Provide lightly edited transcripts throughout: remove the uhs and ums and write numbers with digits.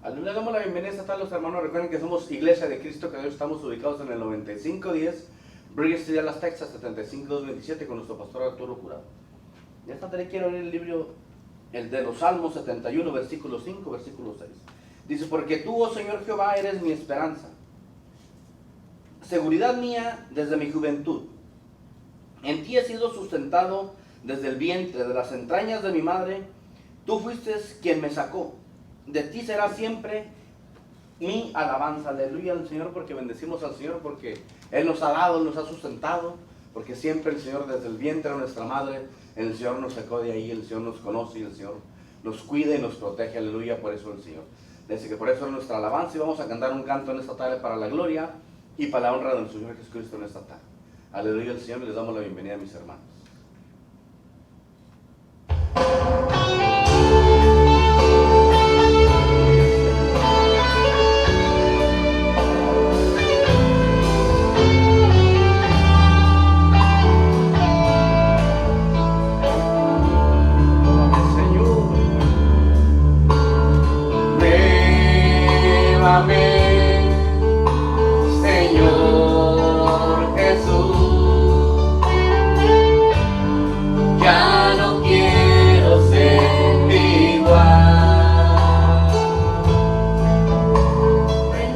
Le damos la bienvenida a todos los hermanos. Recuerden que somos Iglesia de Cristo, que hoy estamos ubicados en el 9510 Bridge Street, Dallas, Texas, 75227, con nuestro pastor Arturo Jurado. Ya esta tarde quiero leer el libro, el de los Salmos 71, versículo 5, versículo 6. Dice: porque tú, oh Señor Jehová, eres mi esperanza, seguridad mía desde mi juventud. En ti he sido sustentado desde el vientre, de las entrañas de mi madre. Tú fuiste quien me sacó. De ti será siempre mi alabanza. Aleluya al Señor, porque bendecimos al Señor, porque Él nos ha dado, Él nos ha sustentado, porque siempre el Señor, desde el vientre de nuestra madre, el Señor nos sacó de ahí, el Señor nos conoce y el Señor nos cuida y nos protege. Aleluya, por eso el Señor. Dice que por eso es nuestra alabanza, y vamos a cantar un canto en esta tarde para la gloria y para la honra de nuestro Señor Jesucristo en esta tarde. Aleluya al Señor, y les damos la bienvenida a mis hermanos. Señor Jesús, ya no quiero ser igual.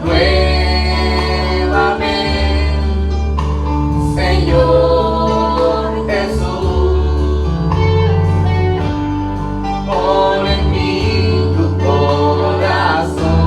Renuévame, Señor Jesús, pon en mí tu corazón.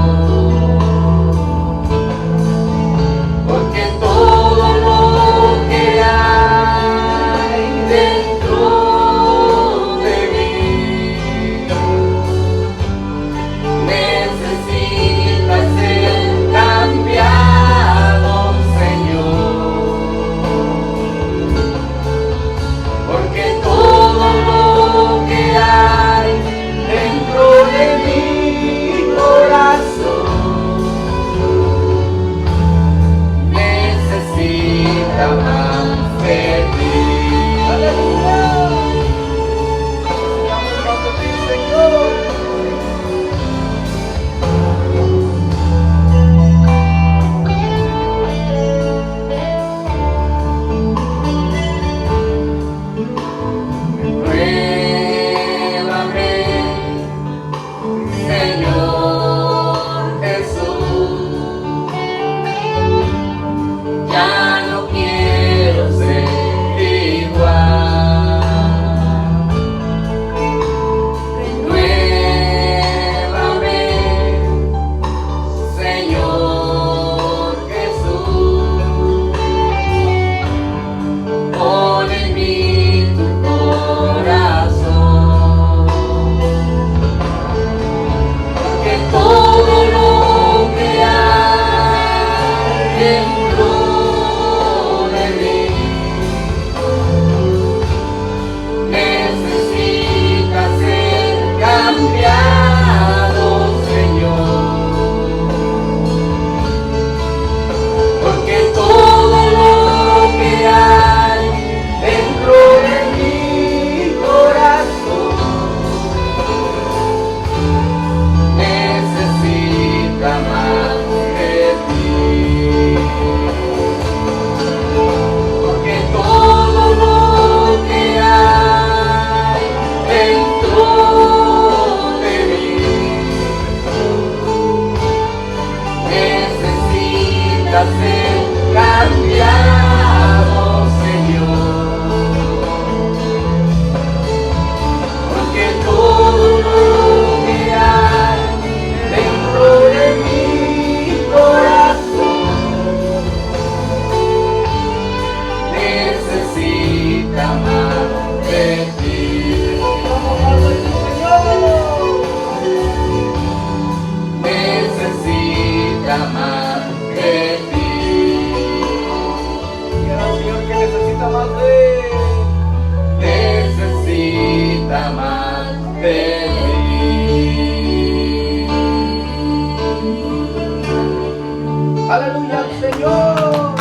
Aleluya al Señor.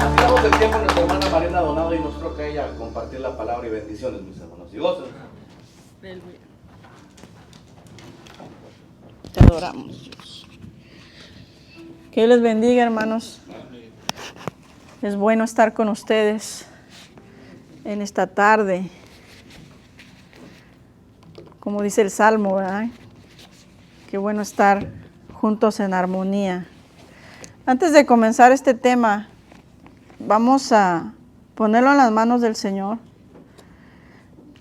Así damos el tiempo a nuestra hermana Marina Donado y nos toca a ella compartir la palabra y bendiciones, mis hermanos. Y gocen. adoramos, Dios. Que Dios les bendiga, hermanos. Es bueno estar con ustedes en esta tarde. Como dice el Salmo, ¿verdad? Qué bueno estar juntos en armonía. Antes de comenzar este tema, vamos a ponerlo en las manos del Señor.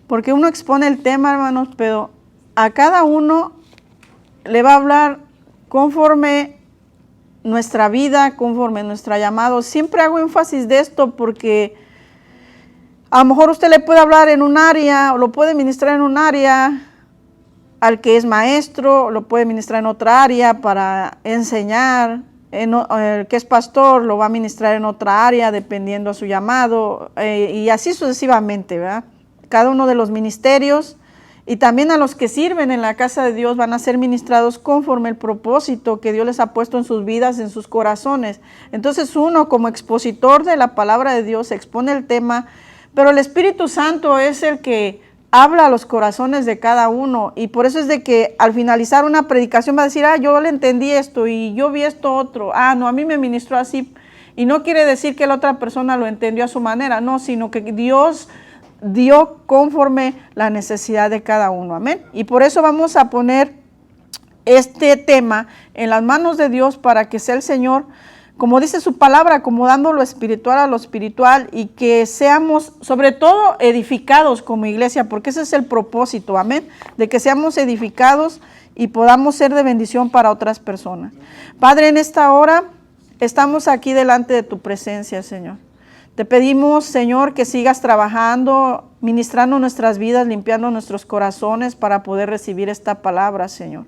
Porque uno expone el tema, hermanos, pero a cada uno le va a hablar conforme nuestra vida, conforme nuestro llamado. Siempre hago énfasis de esto porque a lo mejor usted le puede hablar en un área, o lo puede ministrar en un área al que es maestro, lo puede ministrar en otra área para enseñar. El que es pastor lo va a ministrar en otra área dependiendo a su llamado, y así sucesivamente, ¿verdad? Cada uno de los ministerios y también a los que sirven en la casa de Dios van a ser ministrados conforme el propósito que Dios les ha puesto en sus vidas, en sus corazones. Entonces uno como expositor de la palabra de Dios expone el tema, pero el Espíritu Santo es el que habla a los corazones de cada uno, y por eso es de que al finalizar una predicación va a decir, yo le entendí esto y yo vi esto otro, no, a mí me ministró así, y no quiere decir que la otra persona lo entendió a su manera, no, sino que Dios dio conforme la necesidad de cada uno, amén. Y por eso vamos a poner este tema en las manos de Dios para que sea el Señor, como dice su palabra, acomodando lo espiritual a lo espiritual, y que seamos sobre todo edificados como iglesia, porque ese es el propósito, amén, de que seamos edificados y podamos ser de bendición para otras personas. Padre, en esta hora estamos aquí delante de tu presencia, Señor. Te pedimos, Señor, que sigas trabajando, ministrando nuestras vidas, limpiando nuestros corazones para poder recibir esta palabra, Señor.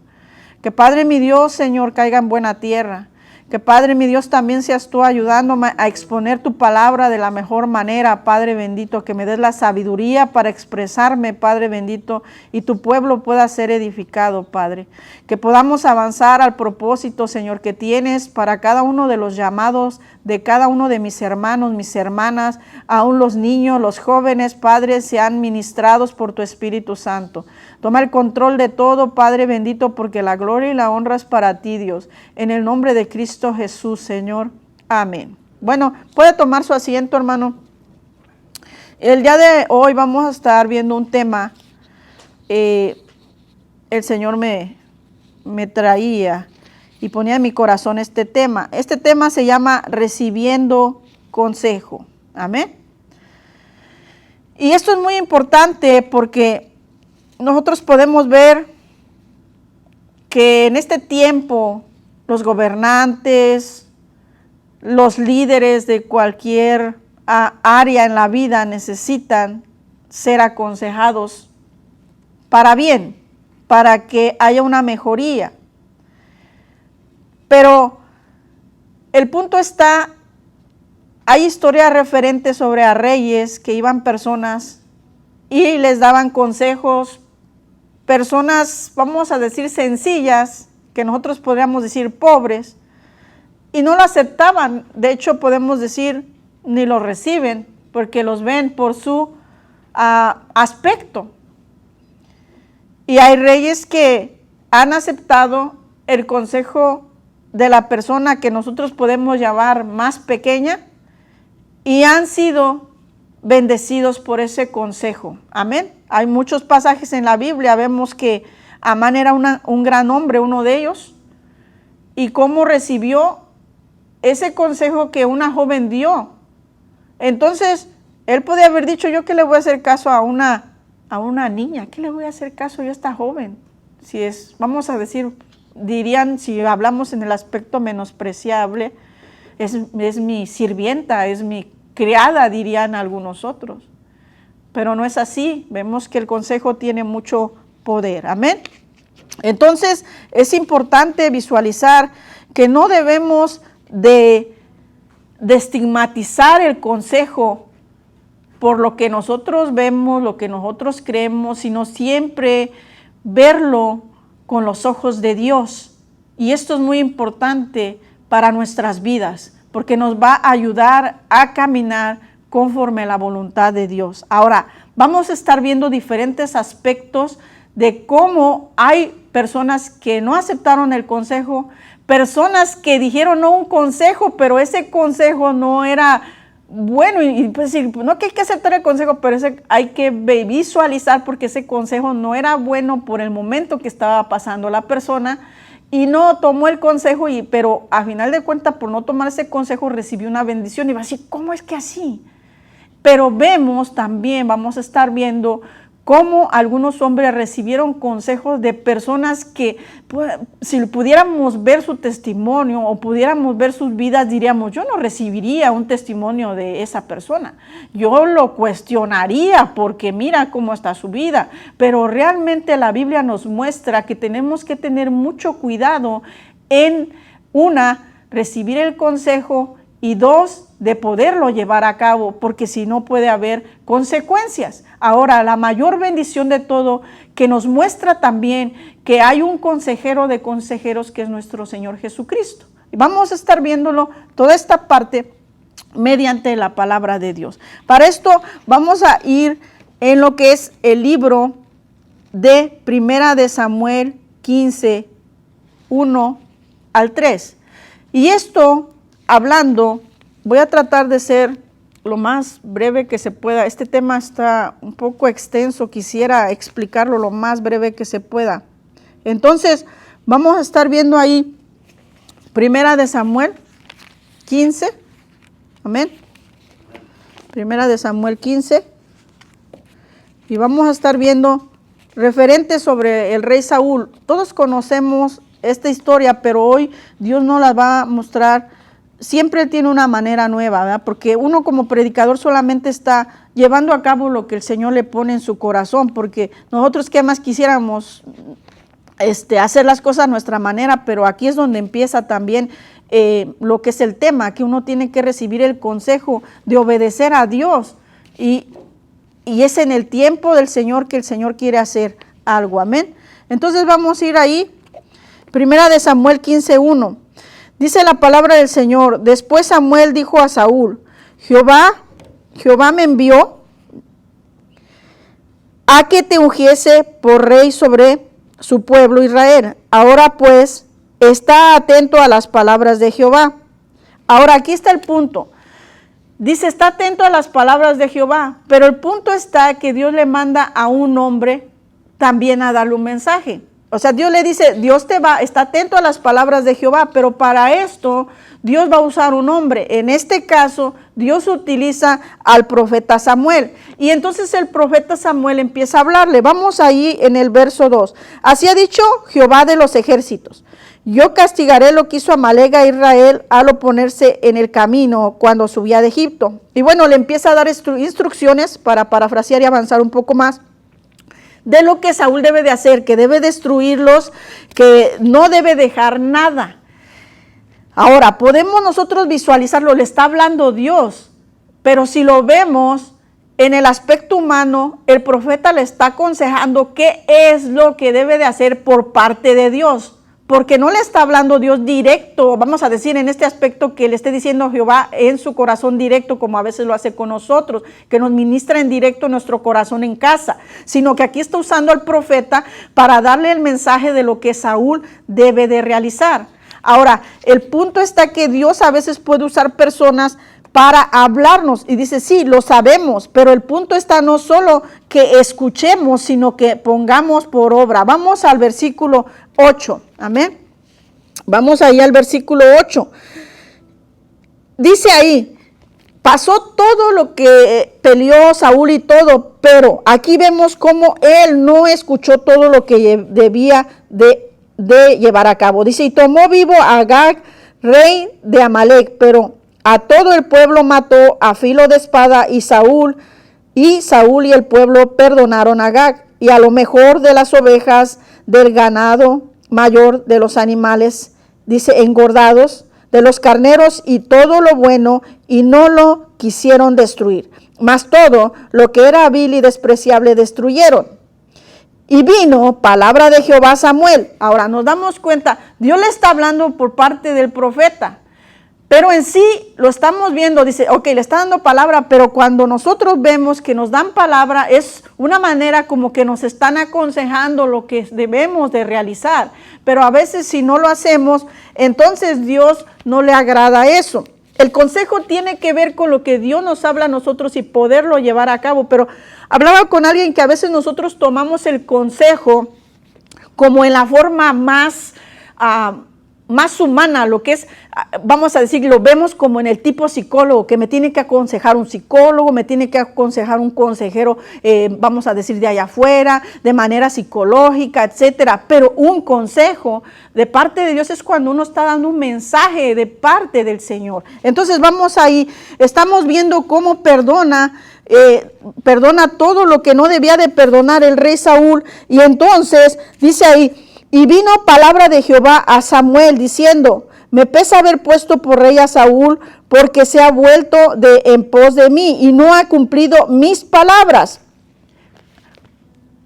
Que Padre mi Dios, Señor, caiga en buena tierra. Que Padre mi Dios también seas tú ayudándome a exponer tu palabra de la mejor manera, Padre bendito, que me des la sabiduría para expresarme, Padre bendito, y tu pueblo pueda ser edificado, Padre. Que podamos avanzar al propósito, Señor, que tienes para cada uno de los llamados, de cada uno de mis hermanos, mis hermanas, aún los niños, los jóvenes, Padre, sean ministrados por tu Espíritu Santo. Toma el control de todo, Padre bendito, porque la gloria y la honra es para ti, Dios. En el nombre de Cristo Jesús, Señor. Amén. Bueno, puede tomar su asiento, hermano. El día de hoy vamos a estar viendo un tema. El Señor me traía y ponía en mi corazón este tema. Este tema se llama recibiendo consejo. Amén. Y esto es muy importante porque nosotros podemos ver que en este tiempo los gobernantes, los líderes de cualquier área en la vida necesitan ser aconsejados para bien, para que haya una mejoría. Pero el punto está, hay historias referentes sobre a reyes que iban personas y les daban consejos, personas, vamos a decir, sencillas, que nosotros podríamos decir pobres, y no lo aceptaban. De hecho, podemos decir, ni lo reciben, porque los ven por su aspecto. Y hay reyes que han aceptado el consejo de la persona que nosotros podemos llamar más pequeña, y han sido bendecidos por ese consejo. Amén. Hay muchos pasajes en la Biblia, vemos que Amán era un gran hombre, uno de ellos, y cómo recibió ese consejo que una joven dio. Entonces, él podía haber dicho, yo qué le voy a hacer caso a una niña, ¿qué le voy a hacer caso yo a esta joven? Si es, vamos a decir, dirían, si hablamos en el aspecto menospreciable, es mi sirvienta, es mi criada, dirían algunos otros. Pero no es así, vemos que el consejo tiene mucho poder, amén. Entonces es importante visualizar que no debemos de estigmatizar el consejo por lo que nosotros vemos, lo que nosotros creemos, sino siempre verlo con los ojos de Dios. Y esto es muy importante para nuestras vidas, porque nos va a ayudar a caminar conforme a la voluntad de Dios. Ahora, vamos a estar viendo diferentes aspectos de cómo hay personas que no aceptaron el consejo, personas que dijeron no un consejo, pero ese consejo no era bueno, y pues decir, no que hay que aceptar el consejo, pero hay que visualizar porque ese consejo no era bueno por el momento que estaba pasando la persona y no tomó el consejo, pero a final de cuentas por no tomar ese consejo recibió una bendición y va a decir, ¿cómo es que así? Pero vemos también, vamos a estar viendo cómo algunos hombres recibieron consejos de personas que, pues, si pudiéramos ver su testimonio o pudiéramos ver sus vidas, diríamos, yo no recibiría un testimonio de esa persona. Yo lo cuestionaría porque mira cómo está su vida. Pero realmente la Biblia nos muestra que tenemos que tener mucho cuidado en, una, recibir el consejo y dos, de poderlo llevar a cabo, porque si no puede haber consecuencias. Ahora, la mayor bendición de todo, que nos muestra también que hay un consejero de consejeros que es nuestro Señor Jesucristo. Y vamos a estar viéndolo toda esta parte mediante la palabra de Dios. Para esto vamos a ir en lo que es el libro de Primera de Samuel 15, 1 al 3. Y esto hablando, voy a tratar de ser lo más breve que se pueda. Este tema está un poco extenso, quisiera explicarlo lo más breve que se pueda. Entonces, vamos a estar viendo ahí Primera de Samuel 15, amén. Primera de Samuel 15, y vamos a estar viendo referente sobre el rey Saúl. Todos conocemos esta historia, pero hoy Dios nos la va a mostrar. Siempre tiene una manera nueva, ¿verdad? Porque uno como predicador solamente está llevando a cabo lo que el Señor le pone en su corazón, porque nosotros qué más quisiéramos hacer las cosas a nuestra manera, pero aquí es donde empieza también lo que es el tema, que uno tiene que recibir el consejo de obedecer a Dios, y es en el tiempo del Señor que el Señor quiere hacer algo, amén. Entonces vamos a ir ahí, Primera de Samuel 15:1. Dice la palabra del Señor: después Samuel dijo a Saúl, Jehová me envió a que te ungiese por rey sobre su pueblo Israel. Ahora pues, está atento a las palabras de Jehová. Ahora aquí está el punto. Dice, está atento a las palabras de Jehová, pero el punto está que Dios le manda a un hombre también a darle un mensaje. O sea, Dios le dice, está atento a las palabras de Jehová, pero para esto Dios va a usar un hombre. En este caso, Dios utiliza al profeta Samuel. Y entonces el profeta Samuel empieza a hablarle. Vamos ahí en el verso 2. Así ha dicho Jehová de los ejércitos: yo castigaré lo que hizo Amalek a Israel al oponerse en el camino cuando subía de Egipto. Y bueno, le empieza a dar instrucciones para parafrasear y avanzar un poco más, de lo que Saúl debe de hacer, que debe destruirlos, que no debe dejar nada. Ahora, podemos nosotros visualizarlo, le está hablando Dios, pero si lo vemos en el aspecto humano, el profeta le está aconsejando qué es lo que debe de hacer por parte de Dios, porque no le está hablando Dios directo, vamos a decir en este aspecto que le esté diciendo Jehová en su corazón directo, como a veces lo hace con nosotros, que nos ministra en directo en nuestro corazón en casa, sino que aquí está usando al profeta para darle el mensaje de lo que Saúl debe de realizar. Ahora, el punto está que Dios a veces puede usar personas para hablarnos, y dice, sí, lo sabemos, pero el punto está no solo que escuchemos, sino que pongamos por obra. Vamos al versículo 8, amén. Vamos ahí al versículo 8. Dice ahí, pasó todo lo que peleó Saúl y todo, pero aquí vemos cómo él no escuchó todo lo que debía de llevar a cabo. Dice, y tomó vivo a Agag, rey de Amalek, pero a todo el pueblo mató a filo de espada, y Saúl y el pueblo perdonaron a Agag, y a lo mejor de las ovejas, del ganado mayor, de los animales, dice, engordados, de los carneros, y todo lo bueno, y no lo quisieron destruir. Mas todo lo que era vil y despreciable destruyeron. Y vino palabra de Jehová a Samuel. Ahora nos damos cuenta, Dios le está hablando por parte del profeta, Pero en sí lo estamos viendo, dice, ok, le está dando palabra, pero cuando nosotros vemos que nos dan palabra, es una manera como que nos están aconsejando lo que debemos de realizar. Pero a veces si no lo hacemos, entonces Dios no le agrada eso. El consejo tiene que ver con lo que Dios nos habla a nosotros y poderlo llevar a cabo. Pero hablaba con alguien que a veces nosotros tomamos el consejo como en la forma más humana, lo que es, vamos a decir, lo vemos como en el tipo psicólogo, que me tiene que aconsejar un psicólogo, me tiene que aconsejar un consejero, vamos a decir, de allá afuera, de manera psicológica, etcétera. Pero un consejo de parte de Dios es cuando uno está dando un mensaje de parte del Señor. Entonces vamos ahí, estamos viendo cómo perdona todo lo que no debía de perdonar el rey Saúl. Y entonces dice ahí, y vino palabra de Jehová a Samuel diciendo, me pesa haber puesto por rey a Saúl, porque se ha vuelto en pos de mí y no ha cumplido mis palabras.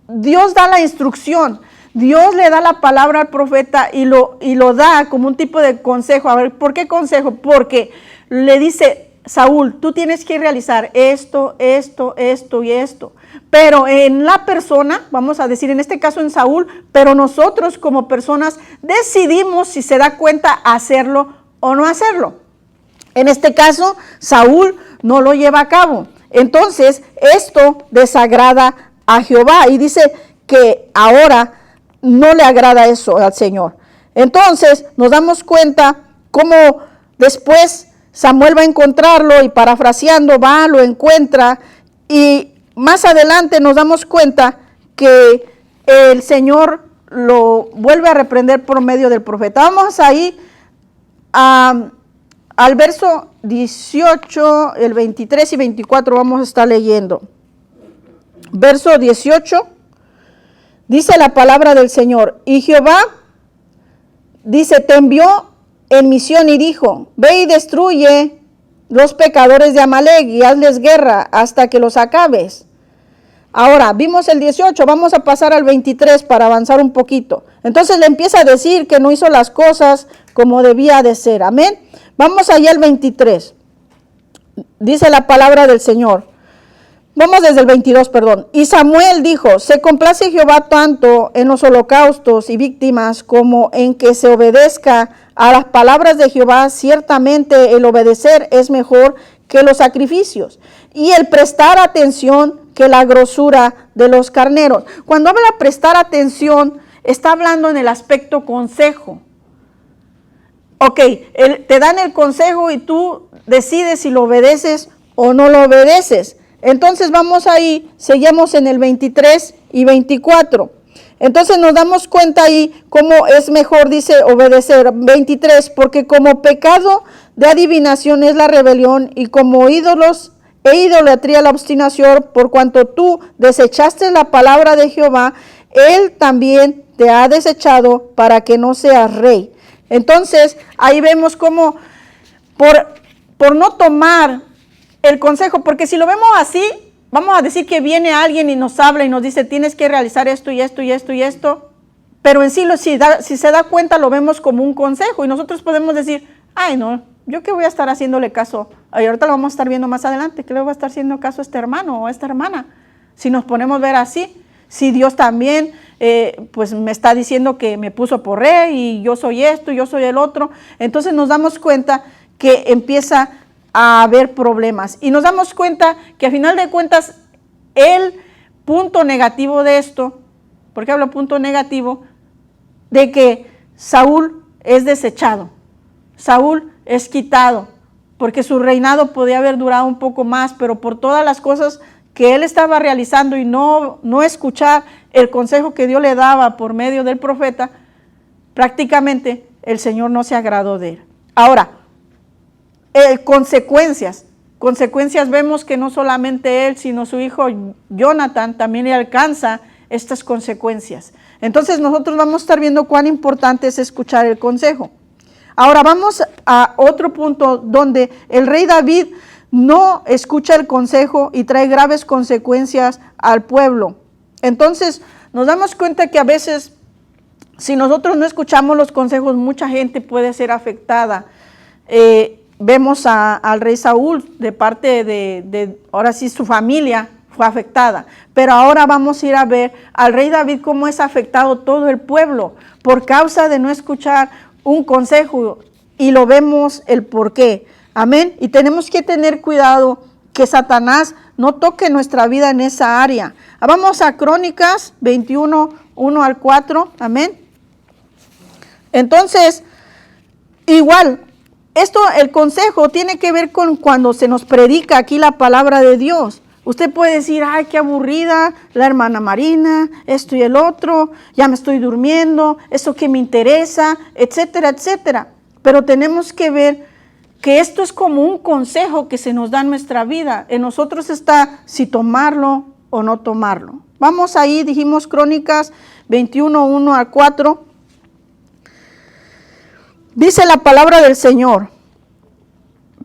Dios da la instrucción, Dios le da la palabra al profeta y lo da como un tipo de consejo. A ver, ¿por qué consejo? Porque le dice, Saúl, tú tienes que realizar esto, esto, esto y esto. Pero en la persona, vamos a decir en este caso en Saúl, pero nosotros como personas decidimos si se da cuenta hacerlo o no hacerlo. En este caso, Saúl no lo lleva a cabo. Entonces, esto desagrada a Jehová y dice que ahora no le agrada eso al Señor. Entonces, nos damos cuenta cómo después Samuel va a encontrarlo y parafraseando va, lo encuentra y más adelante nos damos cuenta que el Señor lo vuelve a reprender por medio del profeta. Vamos ahí al verso 18, el 23 y 24 vamos a estar leyendo. Verso 18, dice la palabra del Señor, y Jehová, dice, te envió en misión y dijo, ve y destruye los pecadores de Amalec y hazles guerra hasta que los acabes. Ahora, vimos el 18, vamos a pasar al 23 para avanzar un poquito. Entonces le empieza a decir que no hizo las cosas como debía de ser, amén. Vamos allá al 23, dice la palabra del Señor. Vamos desde el 22, perdón. Y Samuel dijo, se complace Jehová tanto en los holocaustos y víctimas como en que se obedezca a las palabras de Jehová. Ciertamente el obedecer es mejor que los sacrificios y el prestar atención que la grosura de los carneros. Cuando habla de prestar atención, está hablando en el aspecto consejo. Ok, te dan el consejo y tú decides si lo obedeces o no lo obedeces. Entonces vamos ahí, seguimos en el 23 y 24. Entonces nos damos cuenta ahí cómo es mejor, dice, obedecer. 23, porque como pecado de adivinación es la rebelión y como ídolos e idolatría la obstinación, por cuanto tú desechaste la palabra de Jehová, él también te ha desechado para que no seas rey. Entonces ahí vemos cómo por no tomar el consejo, porque si lo vemos así, vamos a decir que viene alguien y nos habla y nos dice, tienes que realizar esto y esto y esto y esto, pero en sí, si se da cuenta, lo vemos como un consejo y nosotros podemos decir, ay no, yo qué voy a estar haciéndole caso, y ahorita lo vamos a estar viendo más adelante, que le voy a estar haciendo caso a este hermano o a esta hermana. Si nos ponemos a ver así, si Dios también pues me está diciendo que me puso por rey y yo soy esto, yo soy el otro, entonces nos damos cuenta que empieza a haber problemas y nos damos cuenta que a final de cuentas el punto negativo de esto, ¿por qué hablo punto negativo? De que Saúl es desechado, Saúl es quitado, porque su reinado podía haber durado un poco más, pero por todas las cosas que él estaba realizando y no escuchar el consejo que Dios le daba por medio del profeta, prácticamente el Señor no se agradó de él. Ahora, consecuencias vemos que no solamente él, sino su hijo Jonathan también le alcanza estas consecuencias. Entonces nosotros vamos a estar viendo cuán importante es escuchar el consejo. Ahora vamos a otro punto donde el rey David no escucha el consejo y trae graves consecuencias al pueblo. Entonces nos damos cuenta que a veces si nosotros no escuchamos los consejos, mucha gente puede ser afectada. vemos al rey Saúl de parte ahora sí su familia fue afectada. Pero ahora vamos a ir a ver al rey David cómo es afectado todo el pueblo por causa de no escuchar un consejo, y lo vemos el por qué. Amén. Y tenemos que tener cuidado que Satanás no toque nuestra vida en esa área. Vamos a Crónicas 21, 1 al 4. Amén. Entonces, igual, el consejo tiene que ver con cuando se nos predica aquí la palabra de Dios. Usted puede decir, ay, qué aburrida la hermana Marina, esto y el otro, ya me estoy durmiendo, eso que me interesa, etcétera, etcétera. Pero tenemos que ver que esto es como un consejo que se nos da en nuestra vida. En nosotros está si tomarlo o no tomarlo. Vamos ahí, dijimos Crónicas 21, 1 al 4. Dice la palabra del Señor: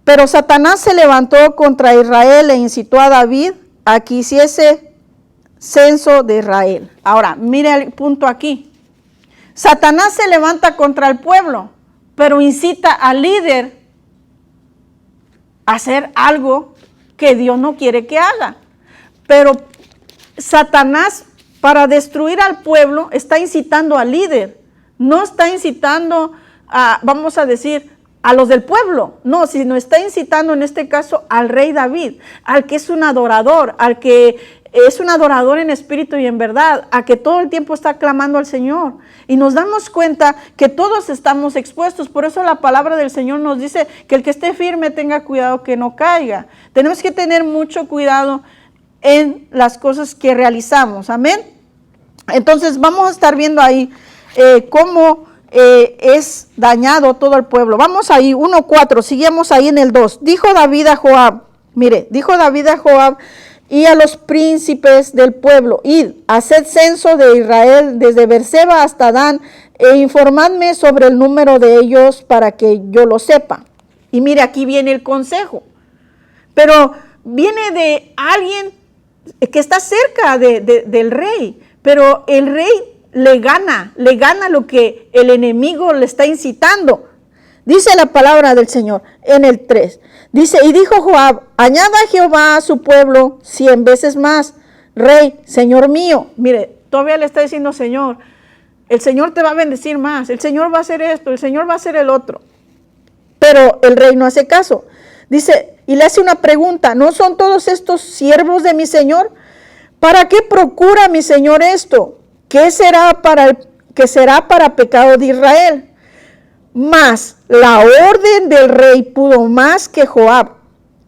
pero Satanás se levantó contra Israel e incitó a David a que hiciese censo de Israel. Ahora, mire el punto aquí. Satanás se levanta contra el pueblo, pero incita al líder a hacer algo que Dios no quiere que haga. Pero Satanás, para destruir al pueblo, está incitando al líder. No está incitando vamos a decir, a los del pueblo, no, sino está incitando en este caso al rey David, al que es un adorador, al que es un adorador en espíritu y en verdad, a que todo el tiempo está clamando al Señor. Y nos damos cuenta que todos estamos expuestos, por eso la palabra del Señor nos dice que el que esté firme tenga cuidado que no caiga. Tenemos que tener mucho cuidado en las cosas que realizamos, amén. Entonces vamos a estar viendo ahí cómo es dañado todo el pueblo. Vamos ahí, 1:4, seguimos ahí en el 2. Dijo David a Joab, dijo David a Joab y a los príncipes del pueblo: id, haced censo de Israel desde Beerseba hasta Dan, e informadme sobre el número de ellos para que yo lo sepa. Y mire, aquí viene el consejo, pero viene de alguien que está cerca del rey, pero el rey le gana lo que el enemigo le está incitando. Dice la palabra del Señor en el 3. Dice, y dijo Joab: añada Jehová a su pueblo 100 veces más, rey, señor mío. Mire, todavía le está diciendo Señor, el Señor te va a bendecir más, el Señor va a hacer esto, el Señor va a hacer el otro. Pero el rey no hace caso. Dice, y le hace una pregunta: ¿no son todos estos siervos de mi Señor? ¿Para qué procura mi Señor esto? ¿Qué será para pecado de Israel? Mas la orden del rey pudo más que Joab.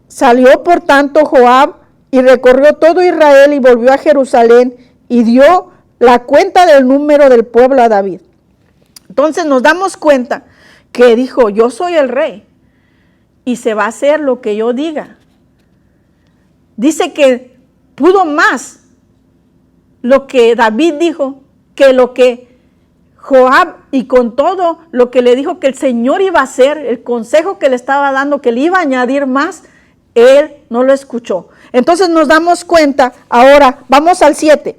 Salió por tanto Joab y recorrió todo Israel y volvió a Jerusalén y dio la cuenta del número del pueblo a David. Entonces nos damos cuenta que dijo: yo soy el rey y se va a hacer lo que yo diga. Dice que pudo más lo que David dijo que lo que Joab, y con todo lo que le dijo que el Señor iba a hacer, el consejo que le estaba dando, que le iba a añadir más, él no lo escuchó. Entonces nos damos cuenta, ahora vamos al 7.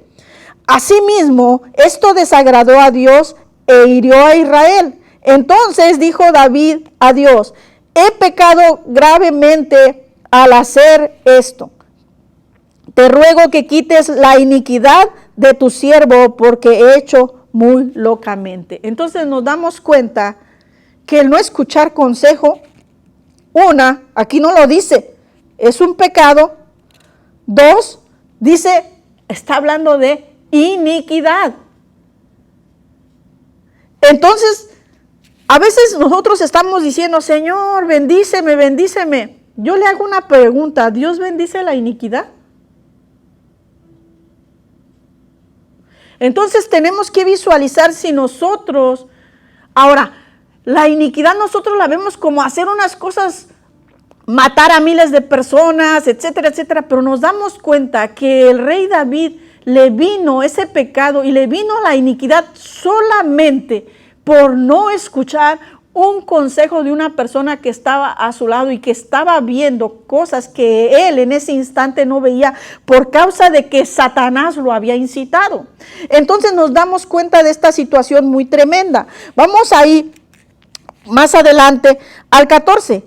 Asimismo, esto desagradó a Dios e hirió a Israel. Entonces dijo David a Dios: he pecado gravemente al hacer esto. Te ruego que quites la iniquidad de tu siervo, porque he hecho muy locamente. Entonces nos damos cuenta que el no escuchar consejo, aquí no lo dice, es un pecado. 2, dice, está hablando de iniquidad. Entonces, a veces nosotros estamos diciendo: Señor, bendíceme, bendíceme. Yo le hago una pregunta: ¿Dios bendice la iniquidad? Entonces tenemos que visualizar si nosotros, ahora, la iniquidad nosotros la vemos como hacer unas cosas, matar a miles de personas, etcétera, etcétera, pero nos damos cuenta que el rey David le vino ese pecado y le vino la iniquidad solamente por no escuchar un consejo de una persona que estaba a su lado y que estaba viendo cosas que él en ese instante no veía por causa de que Satanás lo había incitado. Entonces nos damos cuenta de esta situación muy tremenda. Vamos ahí más adelante al 14.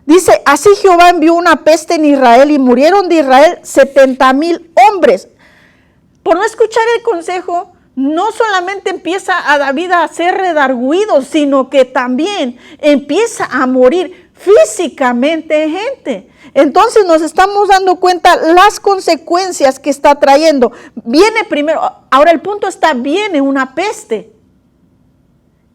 Dice, así Jehová envió una peste en Israel y murieron de Israel 70,000 hombres. Por no escuchar el consejo, no solamente empieza a David a ser redarguido, sino que también empieza a morir físicamente gente. Entonces nos estamos dando cuenta las consecuencias que está trayendo. Viene primero, ahora el punto está, viene una peste.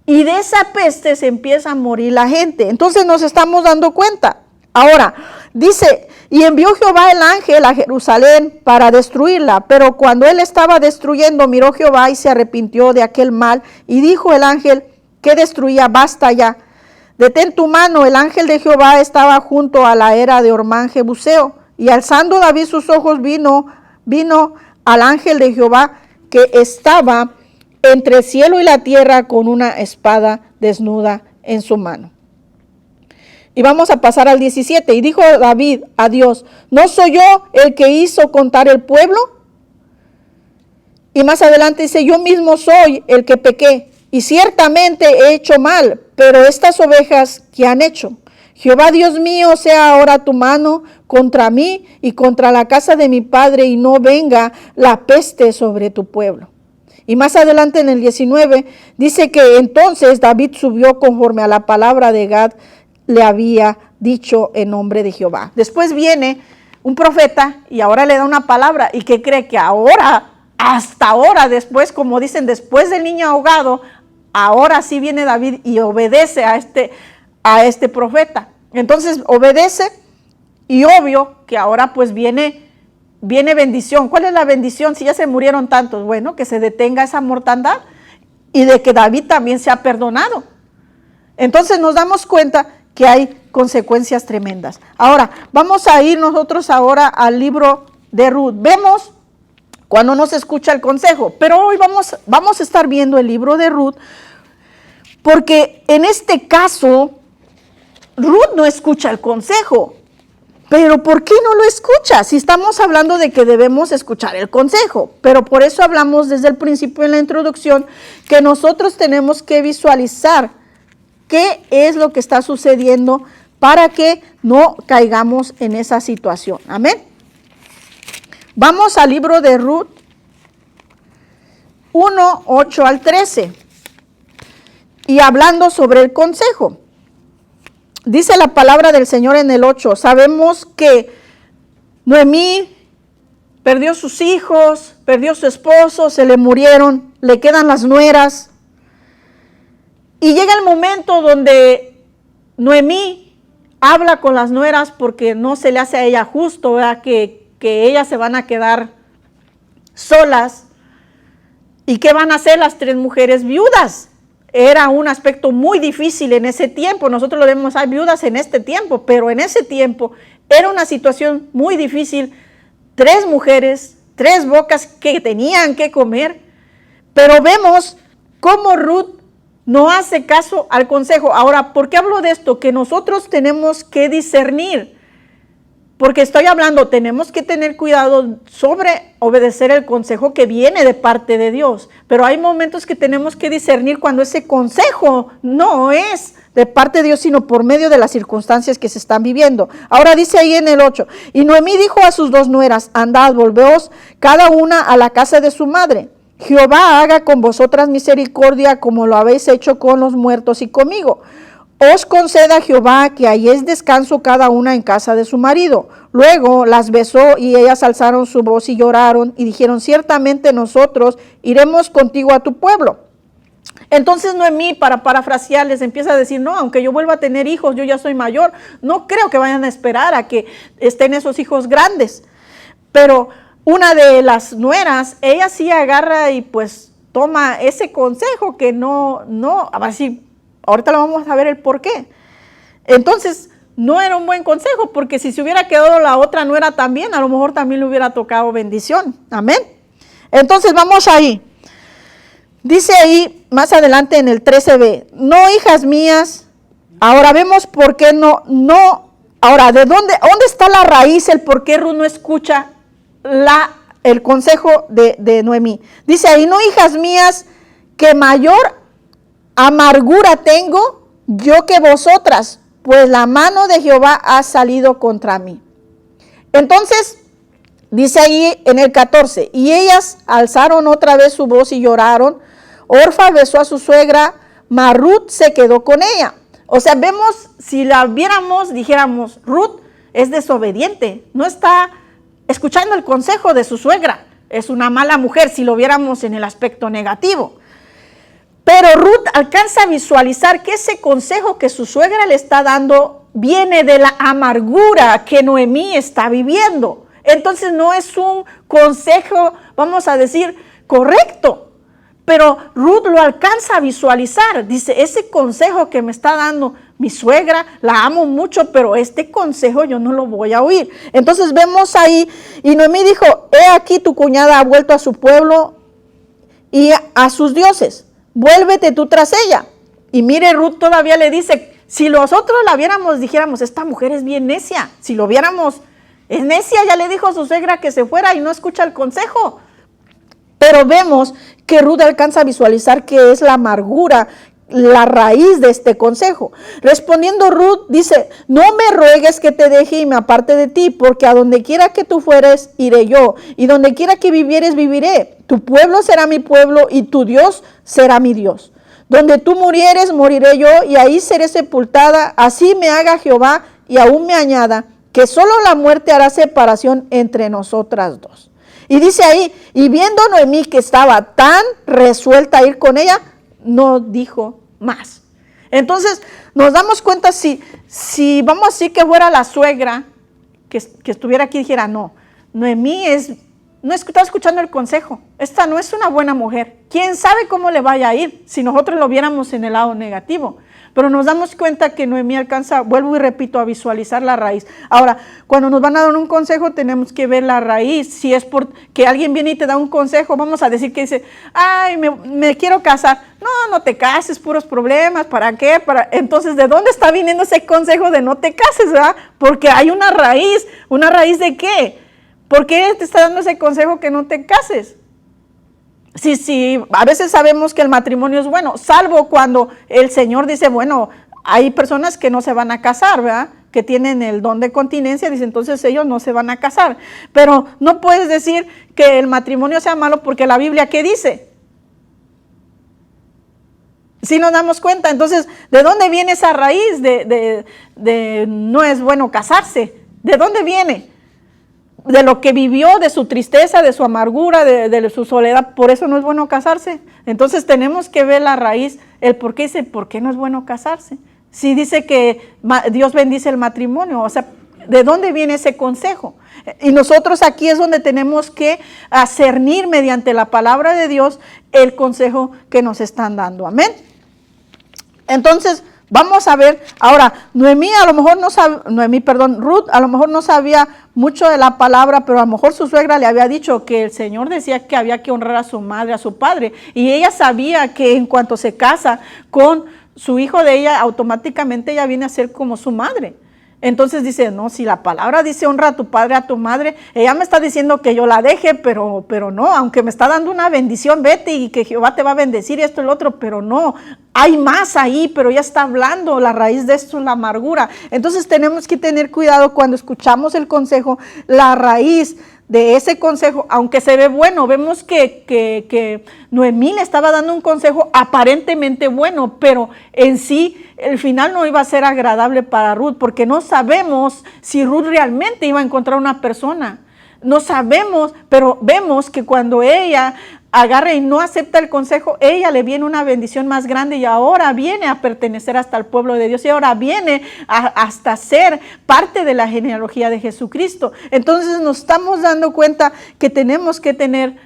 Y de esa peste se empieza a morir la gente. Entonces nos estamos dando cuenta. Ahora, dice, y envió Jehová el ángel a Jerusalén para destruirla. Pero cuando él estaba destruyendo, miró Jehová y se arrepintió de aquel mal. Y dijo el ángel que destruía, basta ya. Detén tu mano. El ángel de Jehová estaba junto a la era de Ormán Jebuseo. Y alzando David sus ojos, vino al ángel de Jehová que estaba entre el cielo y la tierra con una espada desnuda en su mano. Y vamos a pasar al 17. Y dijo David a Dios, ¿no soy yo el que hizo contar el pueblo? Y más adelante dice, yo mismo soy el que pequé, y ciertamente he hecho mal, pero estas ovejas, ¿qué han hecho? Jehová Dios mío, sea ahora tu mano contra mí y contra la casa de mi padre, y no venga la peste sobre tu pueblo. Y más adelante en el 19 dice que entonces David subió conforme a la palabra de Gad le había dicho en nombre de Jehová. Después viene un profeta y ahora le da una palabra. ¿Y qué cree? Que ahora, hasta ahora, después, como dicen, después del niño ahogado, ahora sí viene David y obedece a este profeta. Entonces obedece y obvio que ahora pues viene bendición. ¿Cuál es la bendición si ya se murieron tantos? Bueno, que se detenga esa mortandad y de que David también se ha perdonado. Entonces nos damos cuenta que hay consecuencias tremendas. Ahora, vamos a ir nosotros ahora al libro de Ruth. Vemos cuando no se escucha el consejo, pero hoy vamos a estar viendo el libro de Ruth, porque en este caso, Ruth no escucha el consejo. Pero ¿por qué no lo escucha? Si estamos hablando de que debemos escuchar el consejo. Pero por eso hablamos desde el principio en la introducción que nosotros tenemos que visualizar qué es lo que está sucediendo para que no caigamos en esa situación. Amén. Vamos al libro de Ruth 1, 8 al 13. Y hablando sobre el consejo. Dice la palabra del Señor en el 8, sabemos que Noemí perdió sus hijos, perdió su esposo, se le murieron, le quedan las nueras. Y llega el momento donde Noemí habla con las nueras porque no se le hace a ella justo, ¿verdad? Que ellas se van a quedar solas. ¿Y qué van a hacer las 3 mujeres viudas? Era un aspecto muy difícil en ese tiempo. Nosotros lo vemos, hay viudas en este tiempo, pero en ese tiempo era una situación muy difícil. 3 mujeres, 3 bocas que tenían que comer, pero vemos cómo Ruth no hace caso al consejo. Ahora, ¿por qué hablo de esto? Que nosotros tenemos que discernir, porque estoy hablando, tenemos que tener cuidado sobre obedecer el consejo que viene de parte de Dios, pero hay momentos que tenemos que discernir cuando ese consejo no es de parte de Dios, sino por medio de las circunstancias que se están viviendo. Ahora dice ahí en el 8, y Noemí dijo a sus 2 nueras, andad, volveos cada una a la casa de su madre. Jehová haga con vosotras misericordia como lo habéis hecho con los muertos y conmigo. Os conceda Jehová que halléis descanso cada una en casa de su marido. Luego las besó y ellas alzaron su voz y lloraron y dijeron, ciertamente nosotros iremos contigo a tu pueblo. Entonces Noemí, para parafrasear, les empieza a decir, no, aunque yo vuelva a tener hijos, yo ya soy mayor, no creo que vayan a esperar a que estén esos hijos grandes. Pero una de las nueras, ella sí agarra y pues toma ese consejo que no, a ver si ahorita lo vamos a ver el por qué. Entonces, no era un buen consejo, porque si se hubiera quedado la otra nuera también, a lo mejor también le hubiera tocado bendición. Amén. Entonces, vamos ahí. Dice ahí, más adelante en el 13b, no, hijas mías, ahora vemos por qué no, ahora, ¿dónde está la raíz, el por qué Ruth no escucha el consejo de Noemí? Dice ahí, no, hijas mías, que mayor amargura tengo yo que vosotras, pues la mano de Jehová ha salido contra mí. Entonces, dice ahí en el 14, y ellas alzaron otra vez su voz y lloraron. Orfa besó a su suegra, mas Ruth se quedó con ella. O sea, vemos, si la viéramos, dijéramos, Ruth es desobediente, no está escuchando el consejo de su suegra. Es una mala mujer si lo viéramos en el aspecto negativo. Pero Ruth alcanza a visualizar que ese consejo que su suegra le está dando viene de la amargura que Noemí está viviendo. Entonces no es un consejo, vamos a decir, correcto. Pero Ruth lo alcanza a visualizar. Dice, ese consejo que me está dando mi suegra, la amo mucho, pero este consejo yo no lo voy a oír. Entonces vemos ahí, y Noemí dijo, he aquí tu cuñada ha vuelto a su pueblo y a sus dioses. Vuélvete tú tras ella. Y mire, Ruth todavía le dice, si nosotros la viéramos, dijéramos, esta mujer es bien necia. Si lo viéramos, es necia, ya le dijo a su suegra que se fuera y no escucha el consejo. Pero vemos que Ruth alcanza a visualizar que es la amargura, la raíz de este consejo. Respondiendo Ruth, dice, no me ruegues que te deje y me aparte de ti, porque a donde quiera que tú fueres, iré yo, y donde quiera que vivieres, viviré. Tu pueblo será mi pueblo, y tu Dios será mi Dios. Donde tú murieres, moriré yo, y ahí seré sepultada. Así me haga Jehová, y aún me añada, que solo la muerte hará separación entre nosotras dos. Y dice ahí, y viendo Noemí que estaba tan resuelta a ir con ella, no dijo más. Entonces nos damos cuenta, si vamos así que fuera la suegra que estuviera aquí, dijera, no, Noemí no está escuchando el consejo, esta no es una buena mujer, quién sabe cómo le vaya a ir si nosotros lo viéramos en el lado negativo. Pero nos damos cuenta que Noemí alcanza, vuelvo y repito, a visualizar la raíz. Ahora, cuando nos van a dar un consejo, tenemos que ver la raíz. Si es porque alguien viene y te da un consejo, vamos a decir que dice, ay, me quiero casar. No te cases, puros problemas, ¿para qué? Entonces, ¿de dónde está viniendo ese consejo de no te cases, verdad? Porque hay una raíz ¿de qué? ¿Por qué te está dando ese consejo que no te cases? Sí, a veces sabemos que el matrimonio es bueno, salvo cuando el Señor dice, bueno, hay personas que no se van a casar, ¿verdad? Que tienen el don de continencia, dice, entonces ellos no se van a casar. Pero no puedes decir que el matrimonio sea malo porque la Biblia, ¿qué dice? Si nos damos cuenta, entonces, ¿de dónde viene esa raíz de no es bueno casarse? ¿De dónde viene? De lo que vivió, de su tristeza, de su amargura, de su soledad, por eso no es bueno casarse. Entonces tenemos que ver la raíz, el por qué dice, ¿por qué no es bueno casarse? Si dice que Dios bendice el matrimonio, o sea, ¿de dónde viene ese consejo? Y nosotros aquí es donde tenemos que discernir mediante la palabra de Dios el consejo que nos están dando. Amén. Entonces, vamos a ver, ahora, Ruth a lo mejor no sabía mucho de la palabra, pero a lo mejor su suegra le había dicho que el Señor decía que había que honrar a su madre, a su padre, y ella sabía que en cuanto se casa con su hijo de ella, automáticamente ella viene a ser como su madre. Entonces dice, no, si la palabra dice honra a tu padre, a tu madre, ella me está diciendo que yo la deje, pero no, aunque me está dando una bendición, vete y que Jehová te va a bendecir esto y lo otro, pero no, hay más ahí, pero ya está hablando, la raíz de esto es la amargura. Entonces tenemos que tener cuidado cuando escuchamos el consejo, la raíz de ese consejo, aunque se ve bueno, vemos que Noemí le estaba dando un consejo aparentemente bueno, pero en sí el final no iba a ser agradable para Ruth, porque no sabemos si Ruth realmente iba a encontrar una persona. No sabemos, pero vemos que cuando ella agarra y no acepta el consejo, ella le viene una bendición más grande y ahora viene a pertenecer hasta el pueblo de Dios y ahora viene hasta ser parte de la genealogía de Jesucristo. Entonces nos estamos dando cuenta que tenemos que tener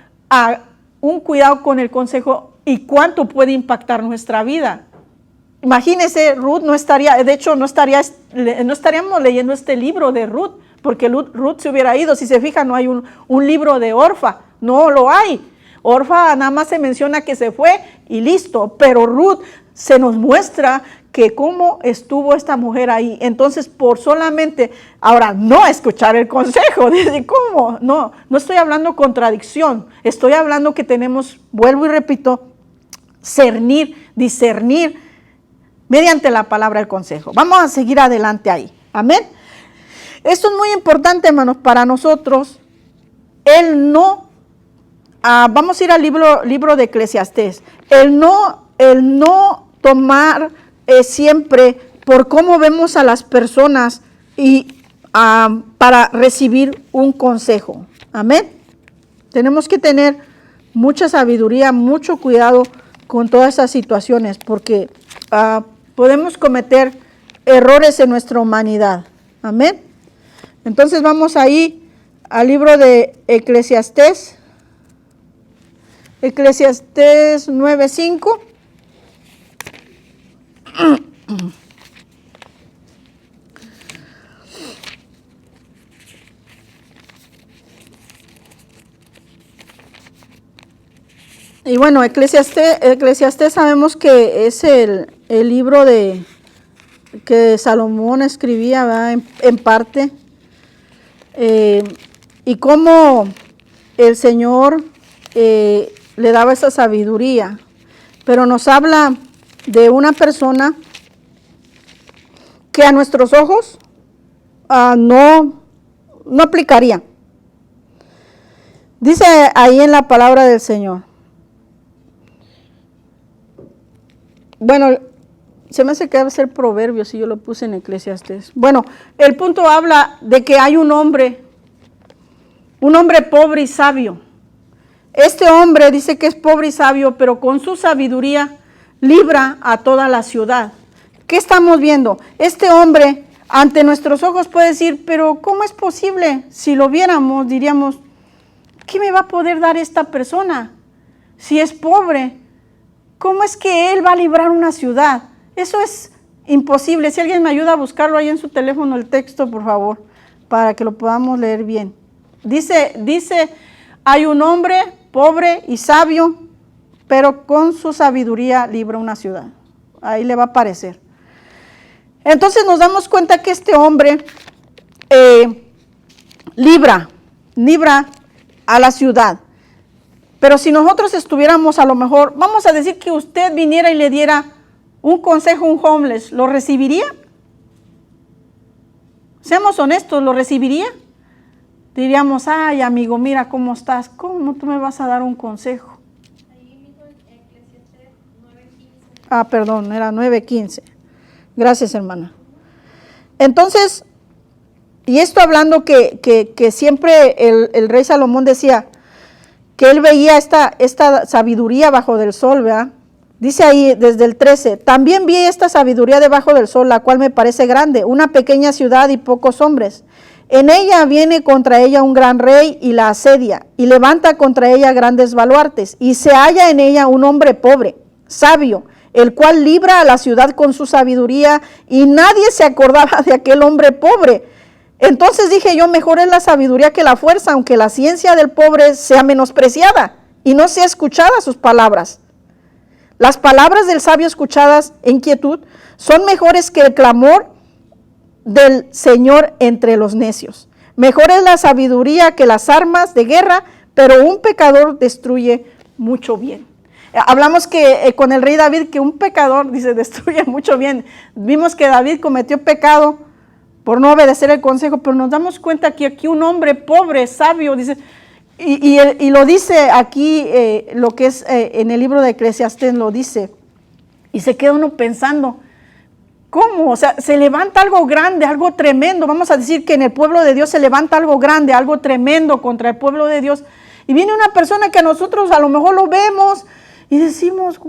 un cuidado con el consejo y cuánto puede impactar nuestra vida. Imagínese, Ruth no estaríamos leyendo este libro de Ruth, porque Ruth se hubiera ido. Si se fijan, no hay un libro de Orfa, no lo hay. Orfa nada más se menciona que se fue y listo, pero Ruth se nos muestra que cómo estuvo esta mujer ahí. Entonces, por solamente, ahora, no escuchar el consejo, dice, ¿cómo? No estoy hablando contradicción, estoy hablando que tenemos, vuelvo y repito, discernir mediante la palabra del consejo. Vamos a seguir adelante ahí. Amén. Esto es muy importante, hermanos, para nosotros. Vamos a ir al libro de Eclesiastés. El no tomar siempre por cómo vemos a las personas y para recibir un consejo. Amén. Tenemos que tener mucha sabiduría, mucho cuidado con todas esas situaciones, porque podemos cometer errores en nuestra humanidad. Amén. Entonces vamos ahí al libro de Eclesiastés. Eclesiastés 9:5. Y bueno, Eclesiastés sabemos que es el libro que Salomón escribía, ¿verdad? En parte. Y cómo el Señor le daba esa sabiduría. Pero nos habla de una persona que a nuestros ojos no aplicaría. Dice ahí en la palabra del Señor. Bueno, se me hace que debe ser Proverbios si yo lo puse en Eclesiastés. Bueno, el punto habla de que hay un hombre pobre y sabio. Este hombre dice que es pobre y sabio, pero con su sabiduría libra a toda la ciudad. ¿Qué estamos viendo? Este hombre ante nuestros ojos puede decir, pero ¿cómo es posible? Si lo viéramos, diríamos, ¿qué me va a poder dar esta persona? Si es pobre, ¿cómo es que él va a librar una ciudad? Eso es imposible. Si alguien me ayuda a buscarlo ahí en su teléfono, el texto, por favor, para que lo podamos leer bien. Dice, hay un hombre pobre y sabio, pero con su sabiduría libra una ciudad. Ahí le va a aparecer. Entonces nos damos cuenta que este hombre libra a la ciudad. Pero si nosotros estuviéramos, a lo mejor, vamos a decir que usted viniera y le diera un consejo a un homeless, ¿lo recibiría? Seamos honestos, ¿lo recibiría? Diríamos, ay amigo, mira cómo estás, ¿cómo tú me vas a dar un consejo? Perdón, era 9:15. Gracias, hermana. Entonces, y esto hablando que siempre el rey Salomón decía que él veía esta sabiduría bajo del sol, ¿verdad? Dice ahí desde el 13, también vi esta sabiduría debajo del sol, la cual me parece grande, una pequeña ciudad y pocos hombres. En ella viene contra ella un gran rey y la asedia, y levanta contra ella grandes baluartes, y se halla en ella un hombre pobre, sabio, el cual libra a la ciudad con su sabiduría, y nadie se acordaba de aquel hombre pobre. Entonces dije yo, mejor es la sabiduría que la fuerza, aunque la ciencia del pobre sea menospreciada, y no sea escuchada sus palabras. Las palabras del sabio escuchadas en quietud son mejores que el clamor del Señor entre los necios. Mejor es la sabiduría que las armas de guerra, pero un pecador destruye mucho bien. Hablamos que con el rey David, que un pecador, dice, destruye mucho bien. Vimos que David cometió pecado por no obedecer el consejo, pero nos damos cuenta que aquí un hombre pobre, sabio, dice, y lo dice aquí, lo que es en el libro de Eclesiastés lo dice, y se queda uno pensando, ¿cómo? O sea, se levanta algo grande, algo tremendo. Vamos a decir que en el pueblo de Dios se levanta algo grande, algo tremendo contra el pueblo de Dios. Y viene una persona que nosotros a lo mejor lo vemos y decimos,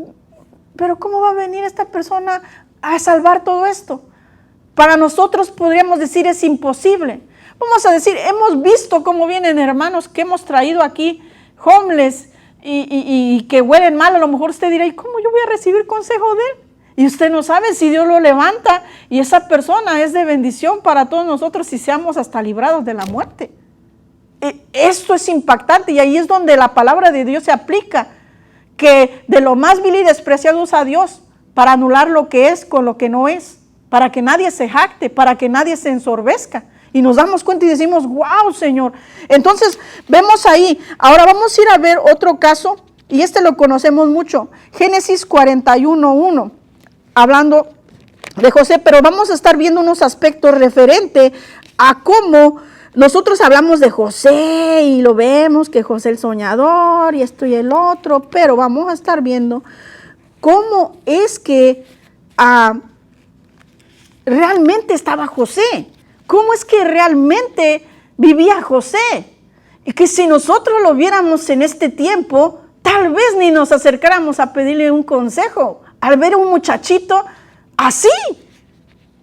pero ¿cómo va a venir esta persona a salvar todo esto? Para nosotros podríamos decir es imposible. Vamos a decir, hemos visto cómo vienen hermanos que hemos traído aquí, homeless y que huelen mal. A lo mejor usted dirá, ¿y cómo yo voy a recibir consejo de él? Y usted no sabe si Dios lo levanta y esa persona es de bendición para todos nosotros y seamos hasta librados de la muerte. Esto es impactante y ahí es donde la palabra de Dios se aplica, que de lo más vil y despreciado usa Dios para anular lo que es con lo que no es, para que nadie se jacte, para que nadie se ensorbezca. Y nos damos cuenta y decimos, wow, Señor. Entonces, vemos ahí. Ahora vamos a ir a ver otro caso, y este lo conocemos mucho. Génesis 41:1, hablando de José, pero vamos a estar viendo unos aspectos referentes a cómo nosotros hablamos de José y lo vemos que José el soñador y esto y el otro, pero vamos a estar viendo cómo es que realmente estaba José, cómo es que realmente vivía José, y que si nosotros lo viéramos en este tiempo, tal vez ni nos acercáramos a pedirle un consejo al ver a un muchachito así.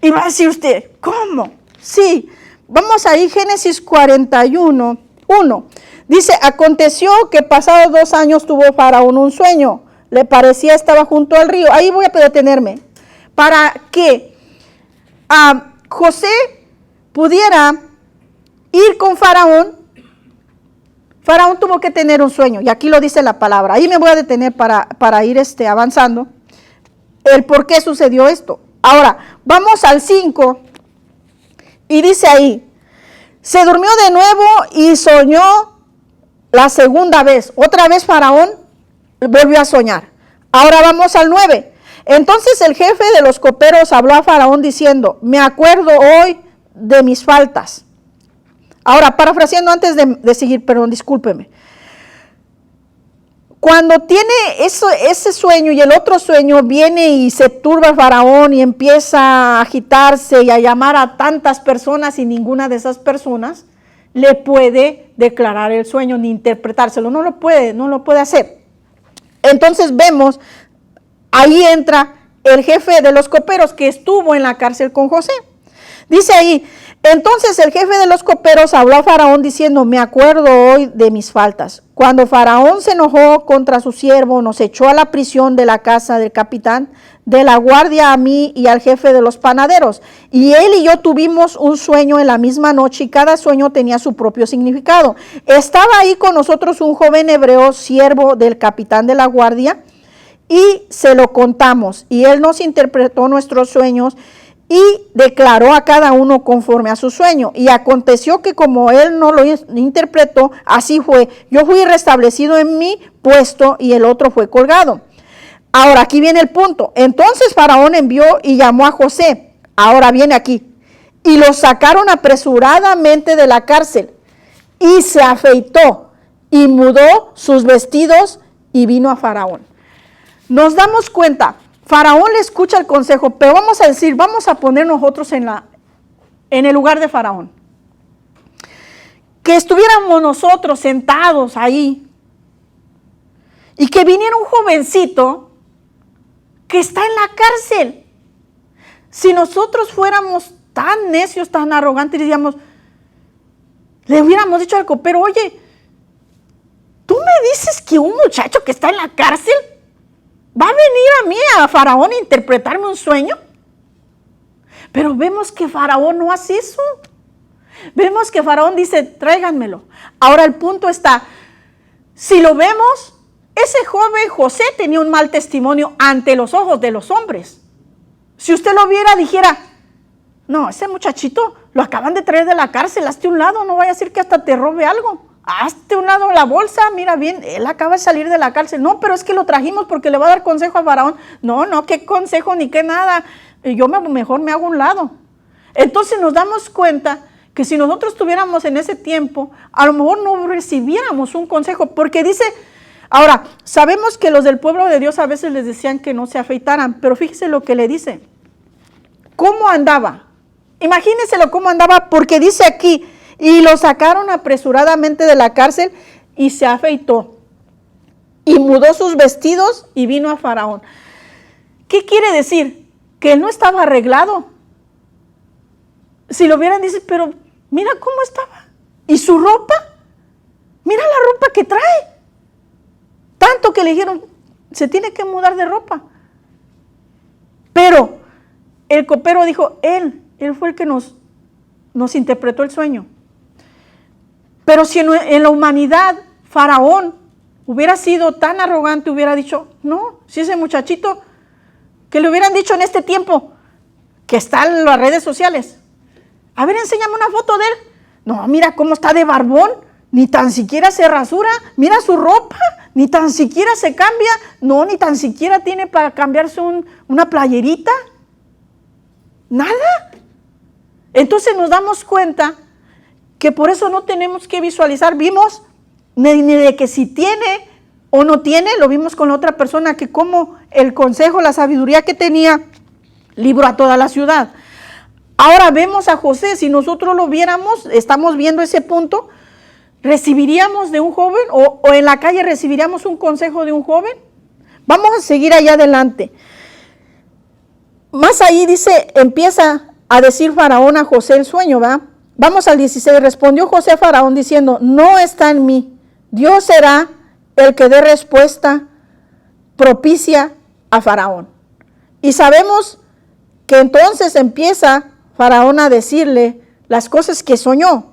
Y va a decir usted, ¿cómo? Sí, vamos ahí, Génesis 41, 1. Dice, aconteció que pasados 2 años tuvo Faraón un sueño, le parecía estaba junto al río. Ahí voy a detenerme, para que José pudiera ir con Faraón. Faraón tuvo que tener un sueño, y aquí lo dice la palabra. Ahí me voy a detener para ir avanzando, el por qué sucedió esto. Ahora, vamos al 5, y dice ahí, se durmió de nuevo y soñó la segunda vez. Otra vez Faraón volvió a soñar. Ahora vamos al 9. Entonces el jefe de los coperos habló a Faraón diciendo, me acuerdo hoy de mis faltas. Ahora, parafraseando antes de seguir, perdón, discúlpeme. Cuando tiene ese sueño y el otro sueño, viene y se turba el Faraón y empieza a agitarse y a llamar a tantas personas, y ninguna de esas personas le puede declarar el sueño ni interpretárselo, no lo puede hacer. Entonces vemos, ahí entra el jefe de los coperos que estuvo en la cárcel con José. Dice ahí, entonces el jefe de los coperos habló a Faraón diciendo, me acuerdo hoy de mis faltas. Cuando Faraón se enojó contra su siervo, nos echó a la prisión de la casa del capitán de la guardia, a mí y al jefe de los panaderos. Y él y yo tuvimos un sueño en la misma noche, y cada sueño tenía su propio significado. Estaba ahí con nosotros un joven hebreo, siervo del capitán de la guardia, y se lo contamos. Y él nos interpretó nuestros sueños y declaró a cada uno conforme a su sueño. Y aconteció que como él no lo interpretó, así fue. Yo fui restablecido en mi puesto y el otro fue colgado. Ahora aquí viene el punto. Entonces Faraón envió y llamó a José. Ahora viene aquí. Y lo sacaron apresuradamente de la cárcel. Y se afeitó y mudó sus vestidos y vino a Faraón. Nos damos cuenta. Faraón le escucha el consejo, pero vamos a poner nosotros en el lugar de Faraón. Que estuviéramos nosotros sentados ahí y que viniera un jovencito que está en la cárcel. Si nosotros fuéramos tan necios, tan arrogantes, le hubiéramos dicho al copero, oye, ¿tú me dices que un muchacho que está en la cárcel va a venir a mí, a Faraón, a interpretarme un sueño? Pero vemos que Faraón no hace eso. Vemos que Faraón dice, tráiganmelo. Ahora el punto está, si lo vemos, ese joven José tenía un mal testimonio ante los ojos de los hombres. Si usted lo viera, dijera, no, ese muchachito lo acaban de traer de la cárcel, hazte un lado, no vaya a decir que hasta te robe algo. Hazte un lado la bolsa, mira bien, él acaba de salir de la cárcel. No, pero es que lo trajimos porque le va a dar consejo a Faraón. No, qué consejo ni qué nada. Yo mejor me hago un lado. Entonces nos damos cuenta que si nosotros estuviéramos en ese tiempo, a lo mejor no recibiéramos un consejo, porque dice, ahora, sabemos que los del pueblo de Dios a veces les decían que no se afeitaran, pero fíjese lo que le dice. ¿Cómo andaba? Imagínenselo cómo andaba, porque dice aquí, y lo sacaron apresuradamente de la cárcel y se afeitó. Y mudó sus vestidos y vino a Faraón. ¿Qué quiere decir? Que él no estaba arreglado. Si lo vieran, dice, pero mira cómo estaba. ¿Y su ropa? Mira la ropa que trae. Tanto que le dijeron, se tiene que mudar de ropa. Pero el copero dijo, él fue el que nos interpretó el sueño. Pero si en la humanidad Faraón hubiera sido tan arrogante, hubiera dicho, no, si ese muchachito, que le hubieran dicho en este tiempo, que está en las redes sociales, a ver, enséñame una foto de él. No, mira cómo está de barbón, ni tan siquiera se rasura, mira su ropa, ni tan siquiera se cambia, no, ni tan siquiera tiene para cambiarse una playerita. Nada. Entonces nos damos cuenta que por eso no tenemos que visualizar. Vimos ni de que si tiene o no tiene, lo vimos con la otra persona, que como el consejo, la sabiduría que tenía, libró a toda la ciudad. Ahora vemos a José. Si nosotros lo viéramos, estamos viendo ese punto, ¿recibiríamos de un joven o en la calle recibiríamos un consejo de un joven? Vamos a seguir allá adelante. Más ahí dice, empieza a decir Faraón a José el sueño, ¿va? Vamos al 16. Respondió José a Faraón diciendo, no está en mí. Dios será el que dé respuesta propicia a Faraón. Y sabemos que entonces empieza Faraón a decirle las cosas que soñó.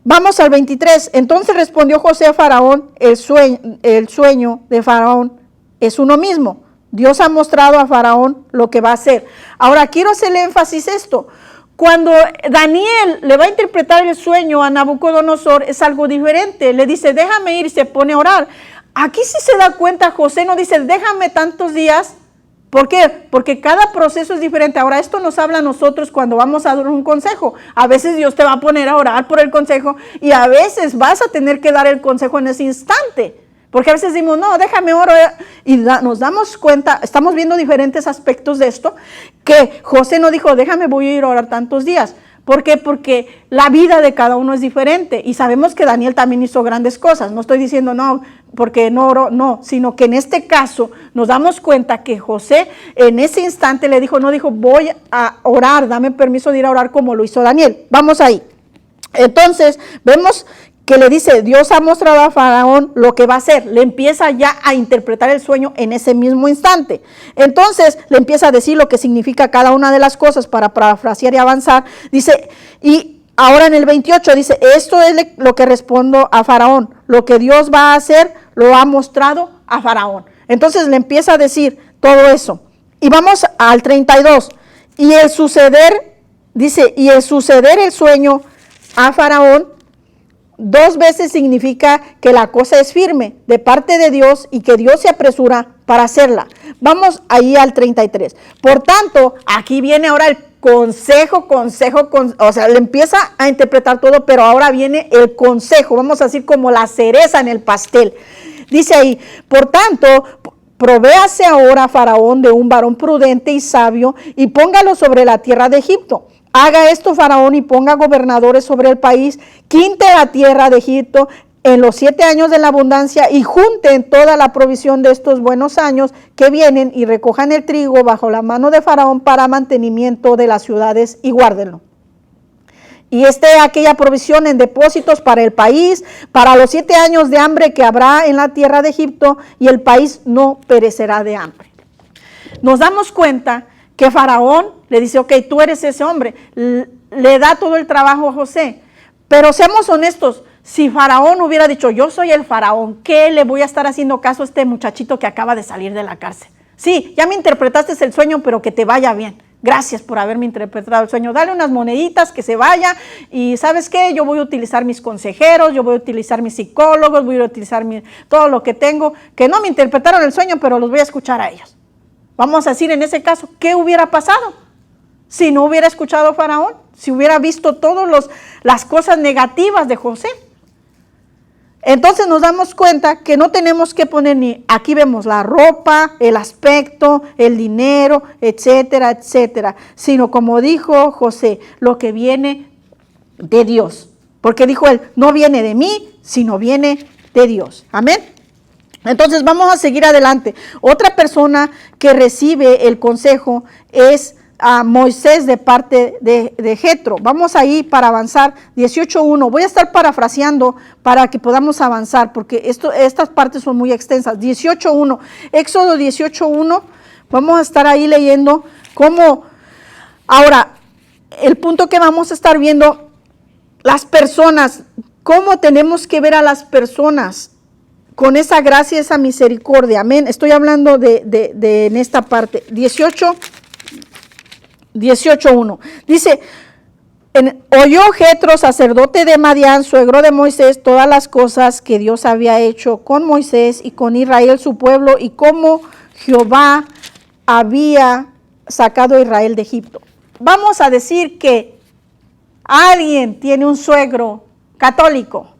Vamos al 23. Entonces respondió José a Faraón, el sueño de Faraón es uno mismo. Dios ha mostrado a Faraón lo que va a hacer. Ahora quiero hacerle énfasis esto. Cuando Daniel le va a interpretar el sueño a Nabucodonosor, es algo diferente. Le dice, déjame ir, y se pone a orar. Aquí sí se da cuenta, José no dice, déjame tantos días. ¿Por qué? Porque cada proceso es diferente. Ahora, esto nos habla a nosotros cuando vamos a dar un consejo. A veces Dios te va a poner a orar por el consejo y a veces vas a tener que dar el consejo en ese instante. Porque a veces decimos, no, déjame orar. Y nos damos cuenta, estamos viendo diferentes aspectos de esto, que José no dijo, déjame, voy a ir a orar tantos días. ¿Por qué? Porque la vida de cada uno es diferente. Y sabemos que Daniel también hizo grandes cosas. No estoy diciendo no, porque no oró, no, sino que en este caso nos damos cuenta que José en ese instante le dijo, no dijo, voy a orar, dame permiso de ir a orar como lo hizo Daniel. Vamos ahí. Entonces, vemos que le dice, Dios ha mostrado a Faraón lo que va a hacer. Le empieza ya a interpretar el sueño en ese mismo instante. Entonces le empieza a decir lo que significa cada una de las cosas para parafrasear y avanzar. Dice, y ahora en el 28 dice, esto es lo que respondo a Faraón. Lo que Dios va a hacer lo ha mostrado a Faraón. Entonces le empieza a decir todo eso. Y vamos al 32. Y el suceder, dice, y el suceder el sueño a Faraón, 2 veces significa que la cosa es firme de parte de Dios y que Dios se apresura para hacerla. Vamos ahí al 33. Por tanto, aquí viene ahora el consejo, o sea, le empieza a interpretar todo, pero ahora viene el consejo, vamos a decir como la cereza en el pastel. Dice ahí, por tanto, provéase ahora Faraón de un varón prudente y sabio y póngalo sobre la tierra de Egipto. Haga esto Faraón y ponga gobernadores sobre el país, quinte la tierra de Egipto en los 7 años de la abundancia y junten toda la provisión de estos buenos años que vienen y recojan el trigo bajo la mano de Faraón para mantenimiento de las ciudades y guárdenlo. Y aquella provisión en depósitos para el país, para los 7 años de hambre que habrá en la tierra de Egipto, y el país no perecerá de hambre. Nos damos cuenta que Faraón le dice, ok, tú eres ese hombre, le da todo el trabajo a José. Pero seamos honestos, si Faraón hubiera dicho, yo soy el Faraón, ¿qué le voy a estar haciendo caso a este muchachito que acaba de salir de la cárcel? Sí, ya me interpretaste el sueño, pero que te vaya bien. Gracias por haberme interpretado el sueño. Dale unas moneditas, que se vaya. Y ¿sabes qué? Yo voy a utilizar mis consejeros, yo voy a utilizar mis psicólogos, voy a utilizar todo lo que tengo, que no me interpretaron el sueño, pero los voy a escuchar a ellos. Vamos a decir en ese caso, ¿qué hubiera pasado si no hubiera escuchado a Faraón? Si hubiera visto todas las cosas negativas de José. Entonces nos damos cuenta que no tenemos que poner aquí vemos la ropa, el aspecto, el dinero, etcétera, etcétera. Sino como dijo José, lo que viene de Dios. Porque dijo él, no viene de mí, sino viene de Dios. Amén. Entonces vamos a seguir adelante. Otra persona que recibe el consejo es a Moisés de parte de Jetro. Vamos ahí para avanzar. 18.1. Voy a estar parafraseando para que podamos avanzar porque estas partes son muy extensas. 18.1. Éxodo 18.1. Vamos a estar ahí leyendo cómo. Ahora, el punto que vamos a estar viendo, las personas, cómo tenemos que ver a las personas con esa gracia, esa misericordia. Amén. Estoy hablando de en esta parte. 18.1. Dice, oyó Jetro, sacerdote de Madián, suegro de Moisés, todas las cosas que Dios había hecho con Moisés y con Israel su pueblo, y cómo Jehová había sacado a Israel de Egipto. vamos a decir que alguien tiene un suegro católico,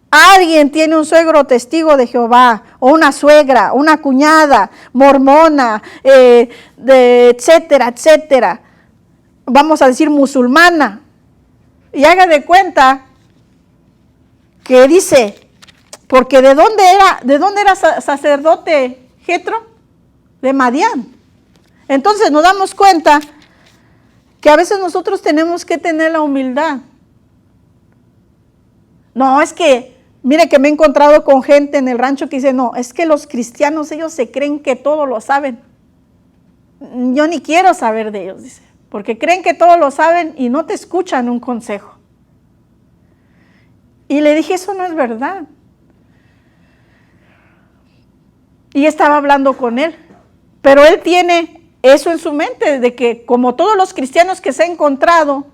alguien tiene un suegro testigo de Jehová, o una suegra, una cuñada, mormona, etcétera, etcétera. Vamos a decir musulmana. Y haga de cuenta que dice, porque ¿de dónde era sacerdote Jetro? De Madián. Entonces nos damos cuenta que a veces nosotros tenemos que tener la humildad. No, es que, mire que me he encontrado con gente en el rancho que dice, no, es que los cristianos, ellos se creen que todo lo saben. Yo ni quiero saber de ellos, dice, porque creen que todo lo saben y no te escuchan un consejo. Y le dije, eso no es verdad. Y estaba hablando con él, pero él tiene eso en su mente, de que como todos los cristianos que se ha encontrado,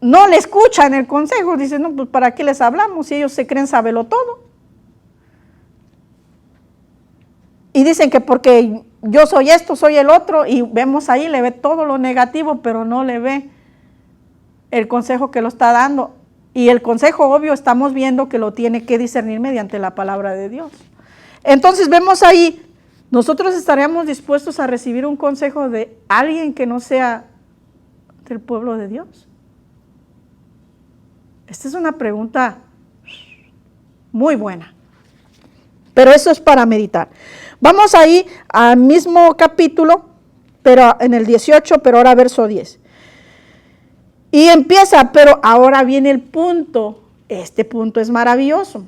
no le escuchan el consejo. Dice, no, pues ¿para qué les hablamos si ellos se creen saberlo todo? Y dicen que porque yo soy esto, soy el otro, y vemos ahí, le ve todo lo negativo, pero no le ve el consejo que lo está dando. Y el consejo obvio estamos viendo que lo tiene que discernir mediante la palabra de Dios. Entonces vemos ahí, nosotros estaríamos dispuestos a recibir un consejo de alguien que no sea del pueblo de Dios. Esta es una pregunta muy buena, pero eso es para meditar. Vamos ahí al mismo capítulo, pero en el 18, pero ahora verso 10. Y empieza, pero ahora viene el punto. Este punto es maravilloso,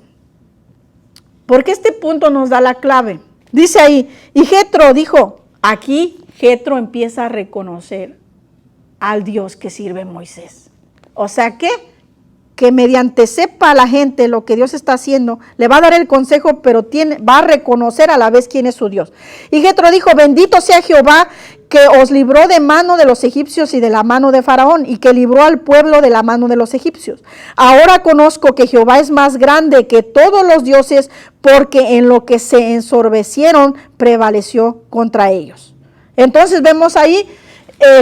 porque este punto nos da la clave. Dice ahí, y Jetro dijo, aquí Jetro empieza a reconocer al Dios que sirve Moisés. O sea que mediante sepa la gente lo que Dios está haciendo, le va a dar el consejo, pero va a reconocer a la vez quién es su Dios. Y Jetro dijo, bendito sea Jehová, que os libró de mano de los egipcios y de la mano de Faraón, y que libró al pueblo de la mano de los egipcios. Ahora conozco que Jehová es más grande que todos los dioses, porque en lo que se ensorbecieron prevaleció contra ellos. Entonces vemos ahí,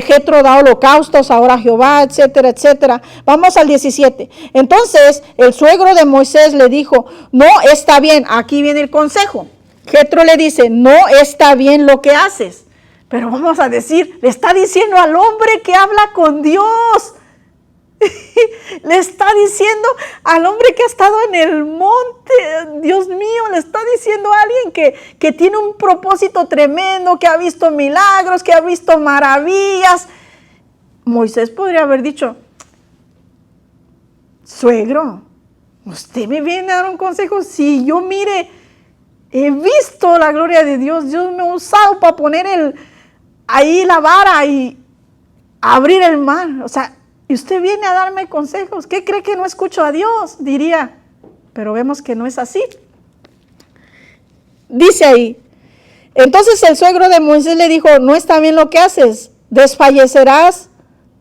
Jetro da holocaustos, ahora Jehová, etcétera, etcétera. Vamos al 17. Entonces el suegro de Moisés le dijo, no está bien, aquí viene el consejo. Jetro le dice, no está bien lo que haces. Pero vamos a decir, le está diciendo al hombre que habla con Dios. Le está diciendo al hombre que ha estado en el monte, Dios mío, le está diciendo a alguien que tiene un propósito tremendo, que ha visto milagros, que ha visto maravillas. Moisés podría haber dicho, suegro, usted me viene a dar un consejo. Si yo, mire, he visto la gloria de Dios, Dios me ha usado para poner ahí la vara y abrir el mar. O sea, y usted viene a darme consejos. ¿Qué cree que no escucho a Dios? Diría, pero vemos que no es así. Dice ahí, entonces el suegro de Moisés le dijo, no está bien lo que haces, desfallecerás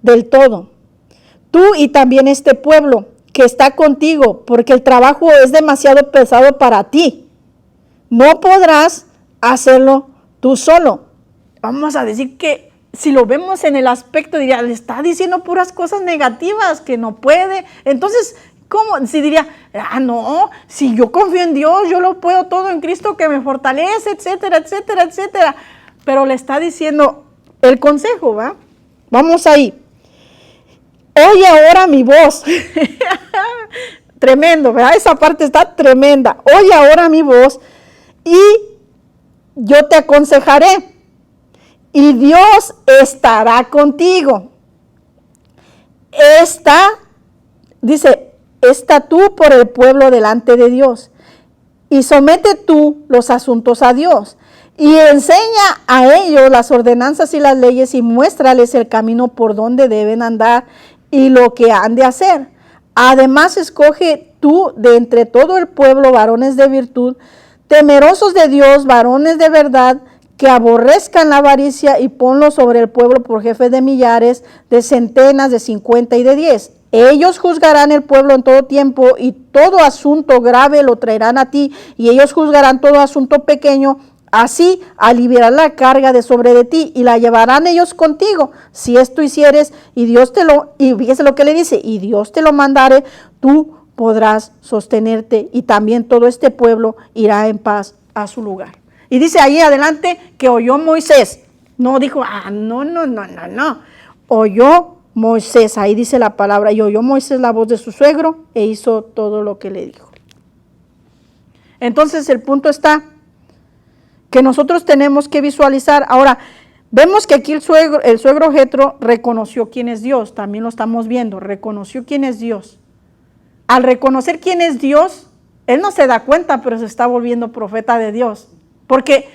del todo, tú y también este pueblo que está contigo, porque el trabajo es demasiado pesado para ti. No podrás hacerlo tú solo. Vamos a decir que si lo vemos en el aspecto, diría, le está diciendo puras cosas negativas, que no puede. Entonces, ¿cómo? Si diría, no, si yo confío en Dios, yo lo puedo todo en Cristo que me fortalece, etcétera, etcétera, etcétera. Pero le está diciendo el consejo, ¿va? Vamos ahí. Oye ahora mi voz. Tremendo, ¿verdad? Esa parte está tremenda. Oye ahora mi voz y yo te aconsejaré. Y Dios estará contigo. Dice, está tú por el pueblo delante de Dios. Y somete tú los asuntos a Dios. Y enseña a ellos las ordenanzas y las leyes y muéstrales el camino por donde deben andar y lo que han de hacer. Además, escoge tú de entre todo el pueblo varones de virtud, temerosos de Dios, varones de verdad, que aborrezcan la avaricia, y ponlo sobre el pueblo por jefes de millares, de centenas, de 50 y de 10. Ellos juzgarán el pueblo en todo tiempo, y todo asunto grave lo traerán a ti, y ellos juzgarán todo asunto pequeño Así aliviará la carga de sobre de ti y la llevarán ellos contigo. Si esto hicieres y fíjese lo que le dice, y Dios te lo mandare, tú podrás sostenerte y también todo este pueblo irá en paz a su lugar. Y dice ahí adelante que oyó Moisés. No dijo, no. Oyó Moisés, ahí dice la palabra, y oyó Moisés la voz de su suegro e hizo todo lo que le dijo. Entonces el punto está que nosotros tenemos que visualizar. Ahora, vemos que aquí el suegro Jetro reconoció quién es Dios, también lo estamos viendo, reconoció quién es Dios. Al reconocer quién es Dios, él no se da cuenta, pero se está volviendo profeta de Dios. Porque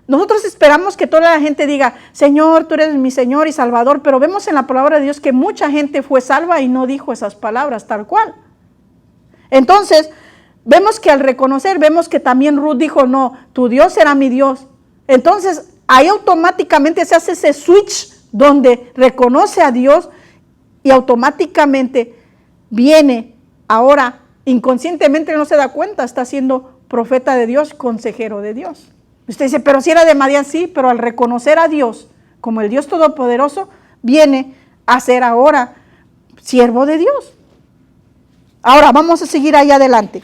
nosotros esperamos que toda la gente diga, Señor, tú eres mi Señor y Salvador, pero vemos en la palabra de Dios que mucha gente fue salva y no dijo esas palabras tal cual. Entonces, vemos que al reconocer, vemos que también Ruth dijo, no, tu Dios será mi Dios. Entonces, ahí automáticamente se hace ese switch donde reconoce a Dios y automáticamente viene, ahora inconscientemente no se da cuenta, está siendo profeta de Dios, consejero de Dios. Usted dice, pero si era de Madián, sí, pero al reconocer a Dios como el Dios Todopoderoso, viene a ser ahora siervo de Dios. Ahora, vamos a seguir ahí adelante.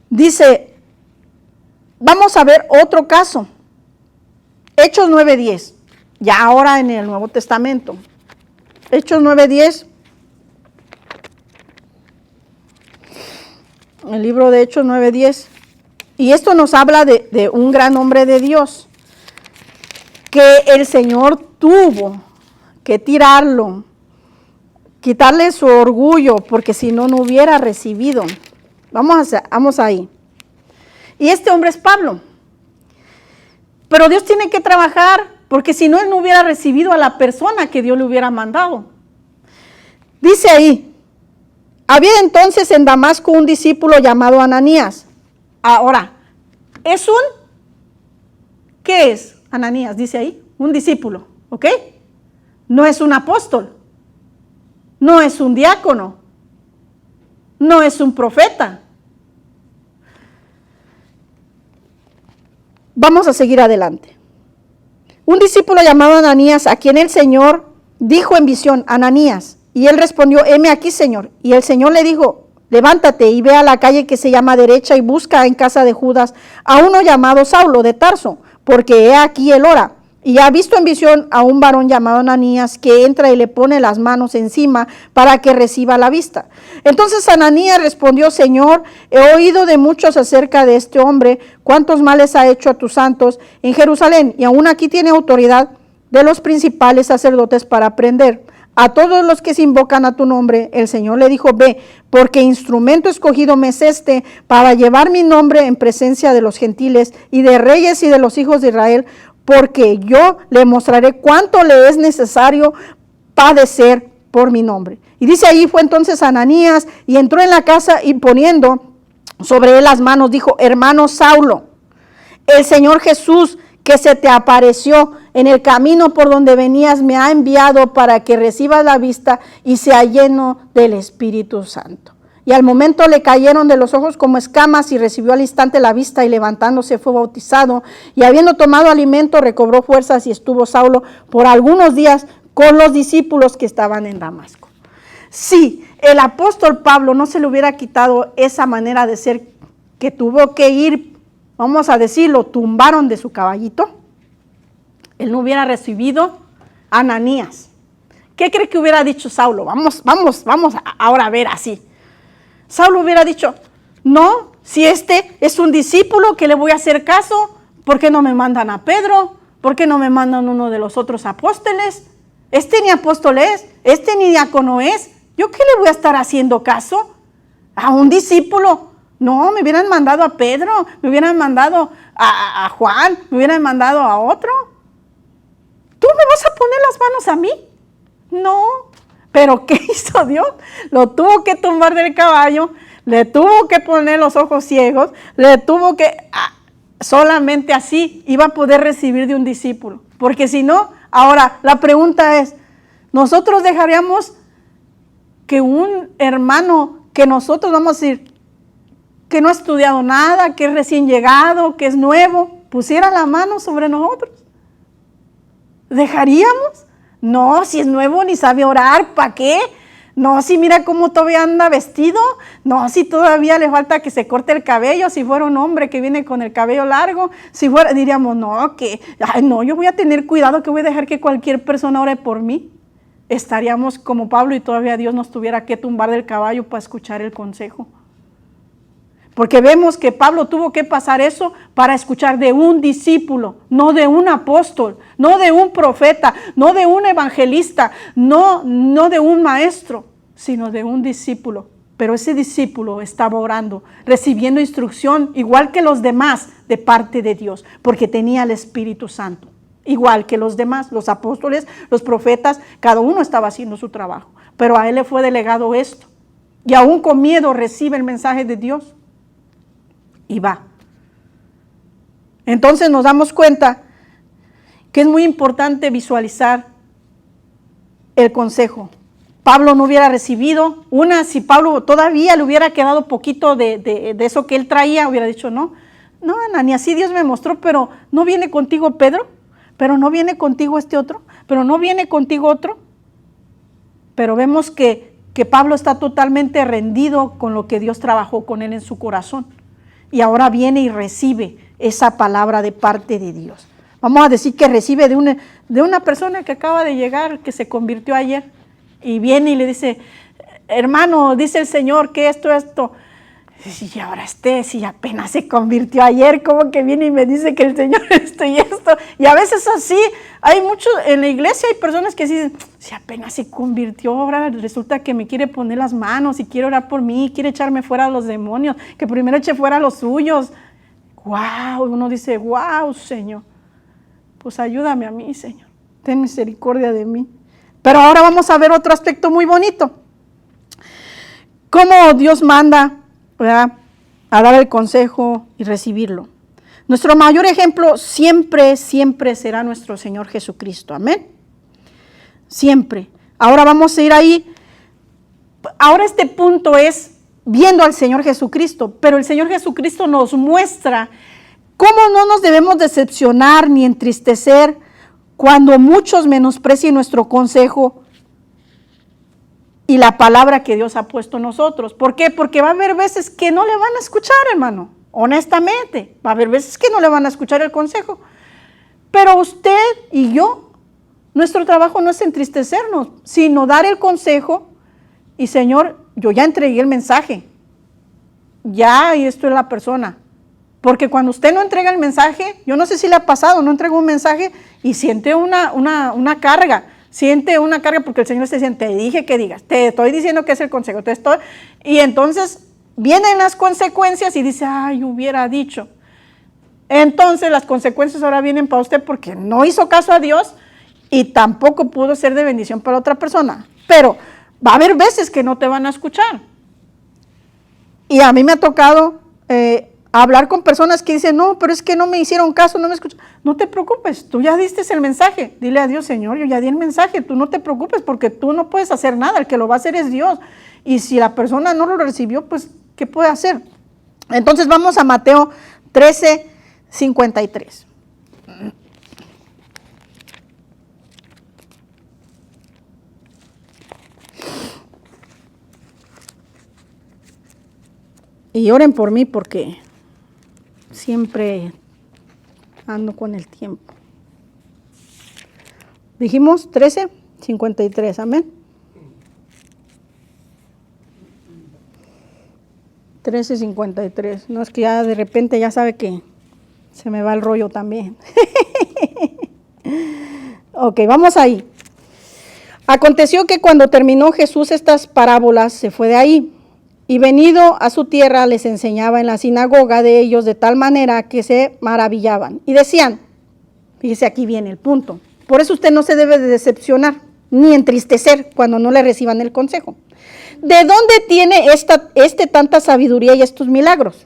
Dice, vamos a ver otro caso. Hechos 9:10, ya ahora en el Nuevo Testamento. Hechos 9:10. El libro de Hechos 9:10. Y esto nos habla de un gran hombre de Dios, que el Señor tuvo que quitarle su orgullo, porque si no, no hubiera recibido. Vamos ahí. Y este hombre es Pablo. Pero Dios tiene que trabajar, porque si no, él no hubiera recibido a la persona que Dios le hubiera mandado. Dice ahí, había entonces en Damasco un discípulo llamado Ananías. Ahora, ¿qué es Ananías? Dice ahí, un discípulo, ¿ok? No es un apóstol, no es un diácono, no es un profeta. Vamos a seguir adelante. Un discípulo llamado Ananías, a quien el Señor dijo en visión, Ananías, y él respondió, heme aquí, Señor. Y el Señor le dijo, levántate y ve a la calle que se llama derecha y busca en casa de Judas a uno llamado Saulo de Tarso, porque he aquí él ora. Y ha visto en visión a un varón llamado Ananías que entra y le pone las manos encima para que reciba la vista. Entonces Ananías respondió, Señor, he oído de muchos acerca de este hombre, cuántos males ha hecho a tus santos en Jerusalén, y aún aquí tiene autoridad de los principales sacerdotes para prender a todos los que se invocan a tu nombre. El Señor le dijo, ve, porque instrumento escogido me es este para llevar mi nombre en presencia de los gentiles y de reyes y de los hijos de Israel, porque yo le mostraré cuánto le es necesario padecer por mi nombre. Y dice ahí, fue entonces Ananías y entró en la casa y poniendo sobre él las manos, dijo, hermano Saulo, el Señor Jesús que se te apareció en el camino por donde venías me ha enviado para que recibas la vista y sea lleno del Espíritu Santo. Y al momento le cayeron de los ojos como escamas y recibió al instante la vista y levantándose fue bautizado. Y habiendo tomado alimento recobró fuerzas y estuvo Saulo por algunos días con los discípulos que estaban en Damasco. Si el apóstol Pablo no se le hubiera quitado esa manera de ser, que tuvo que ir, vamos a decirlo, tumbaron de su caballito, él no hubiera recibido a Ananías. ¿Qué cree que hubiera dicho Saulo? Vamos ahora a ver así. Saulo hubiera dicho, no, si este es un discípulo que le voy a hacer caso, ¿por qué no me mandan a Pedro? ¿Por qué no me mandan uno de los otros apóstoles? Este ni apóstol es, este ni diácono es. ¿Yo qué le voy a estar haciendo caso? ¿A un discípulo? No, me hubieran mandado a Pedro, me hubieran mandado a Juan, me hubieran mandado a otro. ¿Tú me vas a poner las manos a mí? No. ¿Pero qué hizo Dios? Lo tuvo que tumbar del caballo, le tuvo que poner los ojos ciegos, le tuvo que... solamente así iba a poder recibir de un discípulo. Porque si no, ahora la pregunta es, ¿nosotros dejaríamos que un hermano que nosotros vamos a decir, que no ha estudiado nada, que es recién llegado, que es nuevo, pusiera la mano sobre nosotros? ¿Dejaríamos? No, si es nuevo ni sabe orar, ¿para qué? No, si mira cómo todavía anda vestido. No, si todavía le falta que se corte el cabello. Si fuera un hombre que viene con el cabello largo, si fuera, diríamos, no, yo voy a tener cuidado, que voy a dejar que cualquier persona ore por mí. Estaríamos como Pablo y todavía Dios nos tuviera que tumbar del caballo para escuchar el consejo. Porque vemos que Pablo tuvo que pasar eso para escuchar de un discípulo, no de un apóstol, no de un profeta, no de un evangelista, no de un maestro, sino de un discípulo. Pero ese discípulo estaba orando, recibiendo instrucción igual que los demás de parte de Dios, porque tenía el Espíritu Santo. Igual que los demás, los apóstoles, los profetas, cada uno estaba haciendo su trabajo. Pero a él le fue delegado esto. Y aún con miedo recibe el mensaje de Dios. Y va. Entonces nos damos cuenta que es muy importante visualizar el consejo. Pablo no hubiera recibido si Pablo todavía le hubiera quedado poquito de eso que él traía, hubiera dicho, no, Ana, ni así Dios me mostró, pero no viene contigo Pedro, pero no viene contigo este otro, pero no viene contigo otro. Pero vemos que Pablo está totalmente rendido con lo que Dios trabajó con él en su corazón. Y ahora viene y recibe esa palabra de parte de Dios. Vamos a decir que recibe de una persona que acaba de llegar, que se convirtió ayer. Y viene y le dice, hermano, dice el Señor que esto. Y ahora si apenas se convirtió ayer, ¿cómo que viene y me dice que el Señor esto y esto? Y a veces así, hay muchos, en la iglesia hay personas que dicen, si apenas se convirtió, ahora resulta que me quiere poner las manos y quiere orar por mí, quiere echarme fuera a los demonios, que primero eche fuera a los suyos. ¡Wow! Uno dice, ¡wow, Señor! Pues ayúdame a mí, Señor. Ten misericordia de mí. Pero ahora vamos a ver otro aspecto muy bonito. Cómo Dios manda, ¿verdad?, a dar el consejo y recibirlo. Nuestro mayor ejemplo siempre será nuestro Señor Jesucristo. Amén. Siempre. Ahora vamos a ir ahí. Ahora este punto es viendo al Señor Jesucristo, pero el Señor Jesucristo nos muestra cómo no nos debemos decepcionar ni entristecer cuando muchos menosprecien nuestro consejo y la palabra que Dios ha puesto en nosotros. ¿Por qué? Porque va a haber veces que no le van a escuchar, hermano. Honestamente, va a haber veces que no le van a escuchar el consejo. Pero usted y yo, nuestro trabajo no es entristecernos, sino dar el consejo. Y Señor, yo ya entregué el mensaje. Ya, y esto es la persona. Porque cuando usted no entrega el mensaje, yo no sé si le ha pasado, no entregó un mensaje y siente una carga. Siente una carga porque el Señor te dice, te dije que digas, te estoy diciendo que es el consejo, y entonces vienen las consecuencias y dice, ay, hubiera dicho. Entonces las consecuencias ahora vienen para usted porque no hizo caso a Dios y tampoco pudo ser de bendición para otra persona. Pero va a haber veces que no te van a escuchar. Y a mí me ha tocado hablar con personas que dicen, no, pero es que no me hicieron caso, no me escucharon. No te preocupes, tú ya diste el mensaje. Dile a Dios, Señor, yo ya di el mensaje, tú no te preocupes porque tú no puedes hacer nada, el que lo va a hacer es Dios. Y si la persona no lo recibió, pues, ¿qué puede hacer? Entonces vamos a Mateo 13:53. Y oren por mí porque siempre ando con el tiempo. Dijimos 13:53, amén. 13:53. No, es que ya de repente ya sabe que se me va el rollo también. Ok, vamos ahí. Aconteció que cuando terminó Jesús estas parábolas, se fue de ahí. Y venido a su tierra, les enseñaba en la sinagoga de ellos de tal manera que se maravillaban. Y decían, fíjese, aquí viene el punto. Por eso usted no se debe de decepcionar ni entristecer cuando no le reciban el consejo. ¿De dónde tiene tanta sabiduría y estos milagros?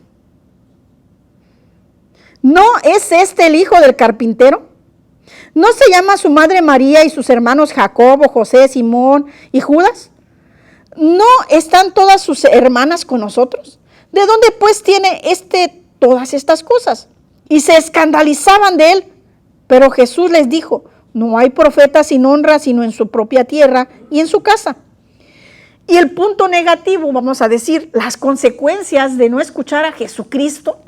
¿No es este el hijo del carpintero? ¿No se llama su madre María y sus hermanos Jacobo, José, Simón y Judas? ¿No están todas sus hermanas con nosotros? ¿de dónde pues tiene todas estas cosas? Y se escandalizaban de él. Pero Jesús les dijo, no hay profeta sin honra sino en su propia tierra y en su casa. Y el punto negativo, vamos a decir, las consecuencias de no escuchar a Jesucristo,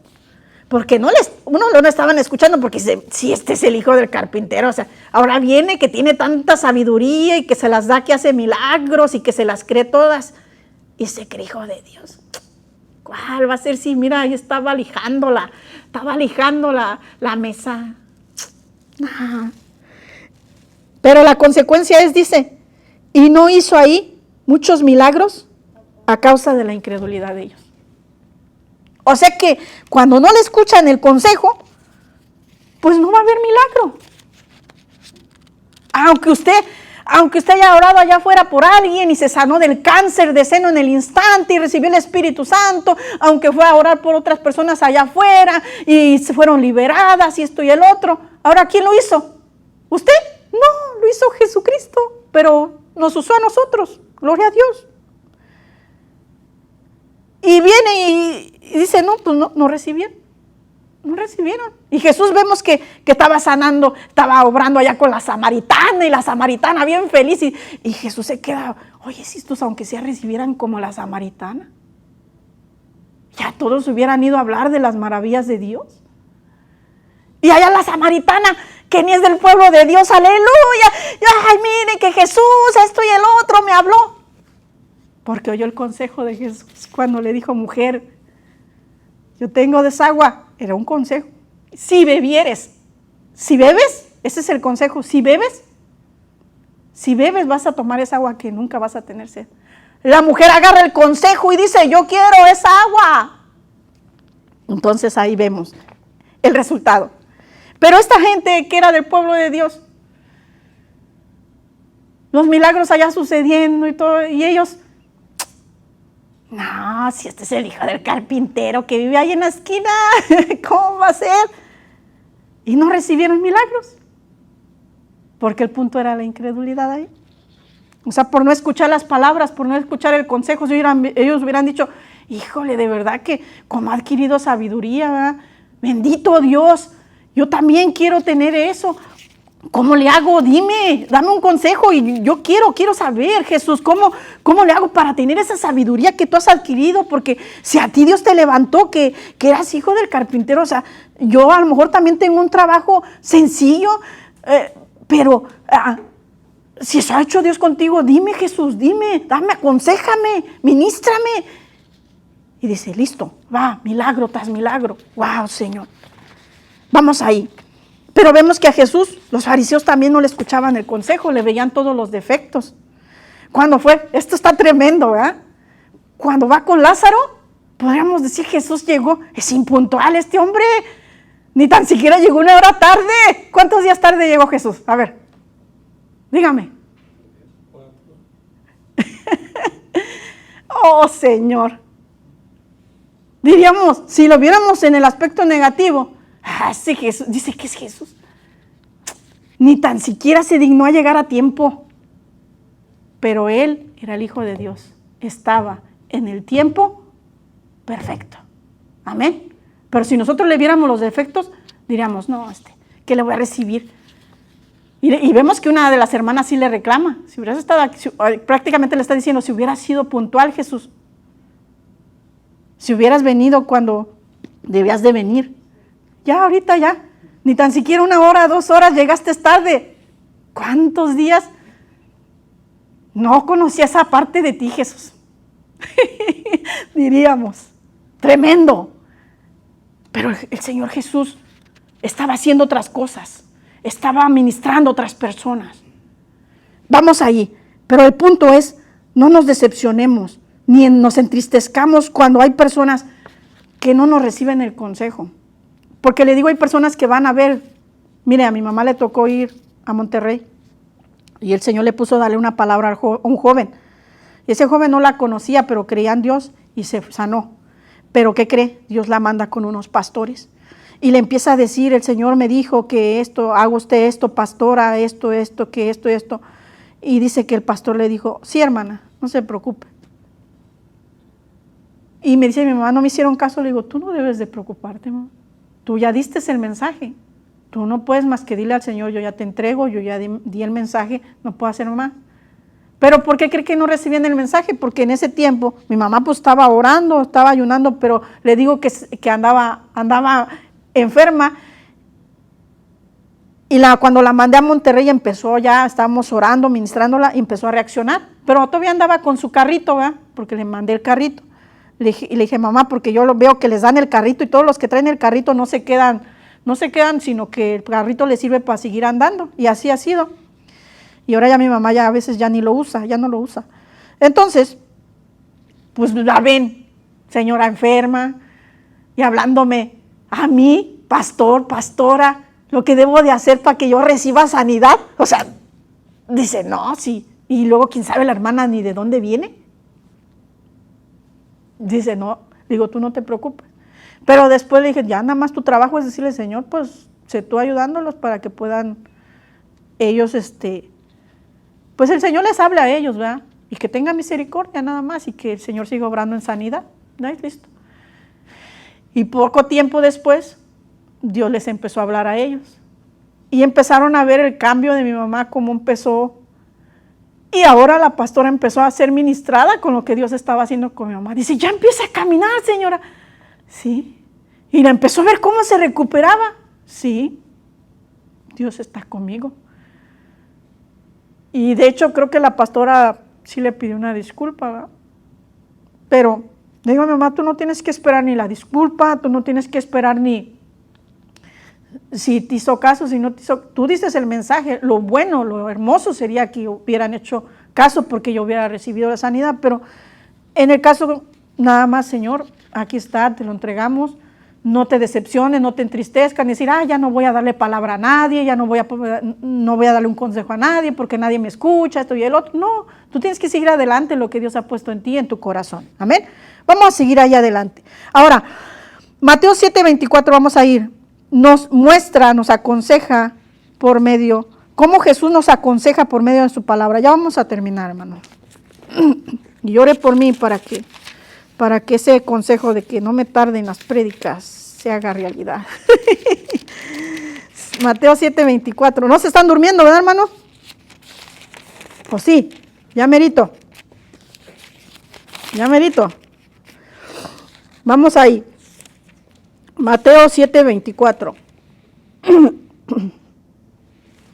porque no lo estaban escuchando porque si este es el hijo del carpintero, o sea, ahora viene que tiene tanta sabiduría y que se las da, que hace milagros y que se las cree todas, y se cree hijo de Dios. ¿Cuál va a ser? Sí, mira, ahí estaba lijando la mesa. Pero la consecuencia es, dice, y no hizo ahí muchos milagros a causa de la incredulidad de ellos. O sea que cuando no le escuchan el consejo, pues no va a haber milagro. Aunque usted haya orado allá afuera por alguien y se sanó del cáncer de seno en el instante y recibió el Espíritu Santo, aunque fue a orar por otras personas allá afuera y se fueron liberadas y esto y el otro. Ahora, ¿quién lo hizo? ¿Usted? No, lo hizo Jesucristo, pero nos usó a nosotros. Gloria a Dios. Y viene y dice, no, pues no recibieron. No recibieron. Y Jesús vemos que estaba sanando, estaba obrando allá con la samaritana, y la samaritana bien feliz. Y Jesús se queda, oye, si estos aunque sea recibieran como la samaritana, ya todos hubieran ido a hablar de las maravillas de Dios. Y allá la samaritana, que ni es del pueblo de Dios, aleluya. Ay, miren que Jesús, esto y el otro me habló. Porque oyó el consejo de Jesús cuando le dijo, mujer, yo tengo desagua. Era un consejo. Si bebieres, si bebes, ese es el consejo. Si bebes vas a tomar esa agua que nunca vas a tener sed. La mujer agarra el consejo y dice, yo quiero esa agua. Entonces ahí vemos el resultado. Pero esta gente que era del pueblo de Dios, los milagros allá sucediendo y todo, y ellos, no, si este es el hijo del carpintero que vive ahí en la esquina, ¿cómo va a ser? Y no recibieron milagros, porque el punto era la incredulidad ahí. O sea, por no escuchar las palabras, por no escuchar el consejo, ellos hubieran dicho, híjole, de verdad que como ha adquirido sabiduría, ¿verdad? Bendito Dios, yo también quiero tener eso. ¿Cómo le hago? Dime, dame un consejo y yo quiero saber, Jesús, ¿cómo le hago para tener esa sabiduría que tú has adquirido? Porque si a ti Dios te levantó, que eras hijo del carpintero, o sea, yo a lo mejor también tengo un trabajo sencillo, pero si eso ha hecho Dios contigo, dime, Jesús, dime, dame, aconséjame, ministrame. Y dice, listo, va, milagro tras milagro. Wow, Señor. Vamos ahí. Pero vemos que a Jesús, los fariseos también no le escuchaban el consejo, le veían todos los defectos. ¿Cuándo fue? Esto está tremendo, ¿verdad? Cuando va con Lázaro, podríamos decir, Jesús llegó, es impuntual este hombre, ni tan siquiera llegó una hora tarde. ¿Cuántos días tarde llegó Jesús? A ver, dígame. Oh, Señor. Diríamos, si lo viéramos en el aspecto negativo, sí, Jesús, dice que es Jesús. Ni tan siquiera se dignó a llegar a tiempo. Pero él era el Hijo de Dios. Estaba en el tiempo perfecto. Amén. Pero si nosotros le viéramos los defectos, diríamos, no, ¿qué le voy a recibir? Y vemos que una de las hermanas sí le reclama. Si hubieras estado aquí, prácticamente le está diciendo, si hubieras sido puntual, Jesús. Si hubieras venido cuando debías de venir. Ya ahorita ya, ni tan siquiera 1 hora, 2 horas, llegaste tarde. ¿Cuántos días no conocía esa parte de ti, Jesús? Diríamos, tremendo. Pero el Señor Jesús estaba haciendo otras cosas, estaba ministrando a otras personas. Vamos ahí, pero el punto es, no nos decepcionemos, ni nos entristezcamos cuando hay personas que no nos reciben el consejo. Porque le digo, hay personas que van a ver, mire, a mi mamá le tocó ir a Monterrey y el Señor le puso darle una palabra a un joven. Y ese joven no la conocía, pero creía en Dios y se sanó. Pero ¿qué cree? Dios la manda con unos pastores. Y le empieza a decir, el Señor me dijo que esto, haga usted esto, pastora, esto, que esto. Y dice que el pastor le dijo, sí, hermana, no se preocupe. Y me dice mi mamá, no me hicieron caso. Le digo, tú no debes de preocuparte, mamá. Tú ya diste el mensaje. Tú no puedes más que dile al Señor, yo ya te entrego, yo ya di el mensaje, no puedo hacer más. Pero ¿por qué cree que no recibían el mensaje? Porque en ese tiempo mi mamá pues estaba orando, estaba ayunando, pero le digo que andaba enferma. Y cuando la mandé a Monterrey empezó ya, estábamos orando, ministrándola, y empezó a reaccionar. Pero todavía andaba con su carrito, ¿verdad? Porque le mandé el carrito. Le dije, mamá, porque yo lo veo que les dan el carrito y todos los que traen el carrito no se quedan, sino que el carrito les sirve para seguir andando. Y así ha sido. Y ahora ya mi mamá ya a veces ya ni lo usa, ya no lo usa. Entonces, pues la ven, señora enferma, y hablándome a mí, pastor, pastora, lo que debo de hacer para que yo reciba sanidad. O sea, dice, no, sí. Y luego, quién sabe la hermana ni de dónde viene. Dice, no, digo, tú no te preocupes. Pero después le dije, ya nada más tu trabajo es decirle, Señor, pues, sé tú ayudándolos para que puedan ellos, pues el Señor les habla a ellos, ¿verdad? Y que tenga misericordia nada más y que el Señor siga obrando en sanidad. ¿No? Listo. Y poco tiempo después, Dios les empezó a hablar a ellos. Y empezaron a ver el cambio de mi mamá, cómo empezó. Y ahora la pastora empezó a ser ministrada con lo que Dios estaba haciendo con mi mamá. Dice, ya empieza a caminar, señora. Sí. Y la empezó a ver cómo se recuperaba. Sí. Dios está conmigo. Y de hecho creo que la pastora sí le pidió una disculpa, ¿verdad? Pero le digo a mi mamá, tú no tienes que esperar ni la disculpa, tú no tienes que esperar ni si te hizo caso, si no te hizo, tú dices el mensaje, lo bueno, lo hermoso sería que hubieran hecho caso porque yo hubiera recibido la sanidad, pero en el caso nada más, Señor, aquí está, te lo entregamos, no te decepciones, no te entristezcas, ni decir, ya no voy a darle palabra a nadie, ya no voy a darle un consejo a nadie porque nadie me escucha, esto y el otro. No, tú tienes que seguir adelante lo que Dios ha puesto en ti, en tu corazón. Amén. Vamos a seguir ahí adelante. Ahora, Mateo 7:24, vamos a ir. Nos muestra, nos aconseja por medio, cómo Jesús nos aconseja por medio de su palabra. Ya vamos a terminar, hermano. Y ore por mí para que ese consejo de que no me tarde en las prédicas se haga realidad. Mateo 7:24. ¿No se están durmiendo, verdad, hermano? Pues sí, ya merito. Ya merito. Vamos ahí. Mateo 7:24.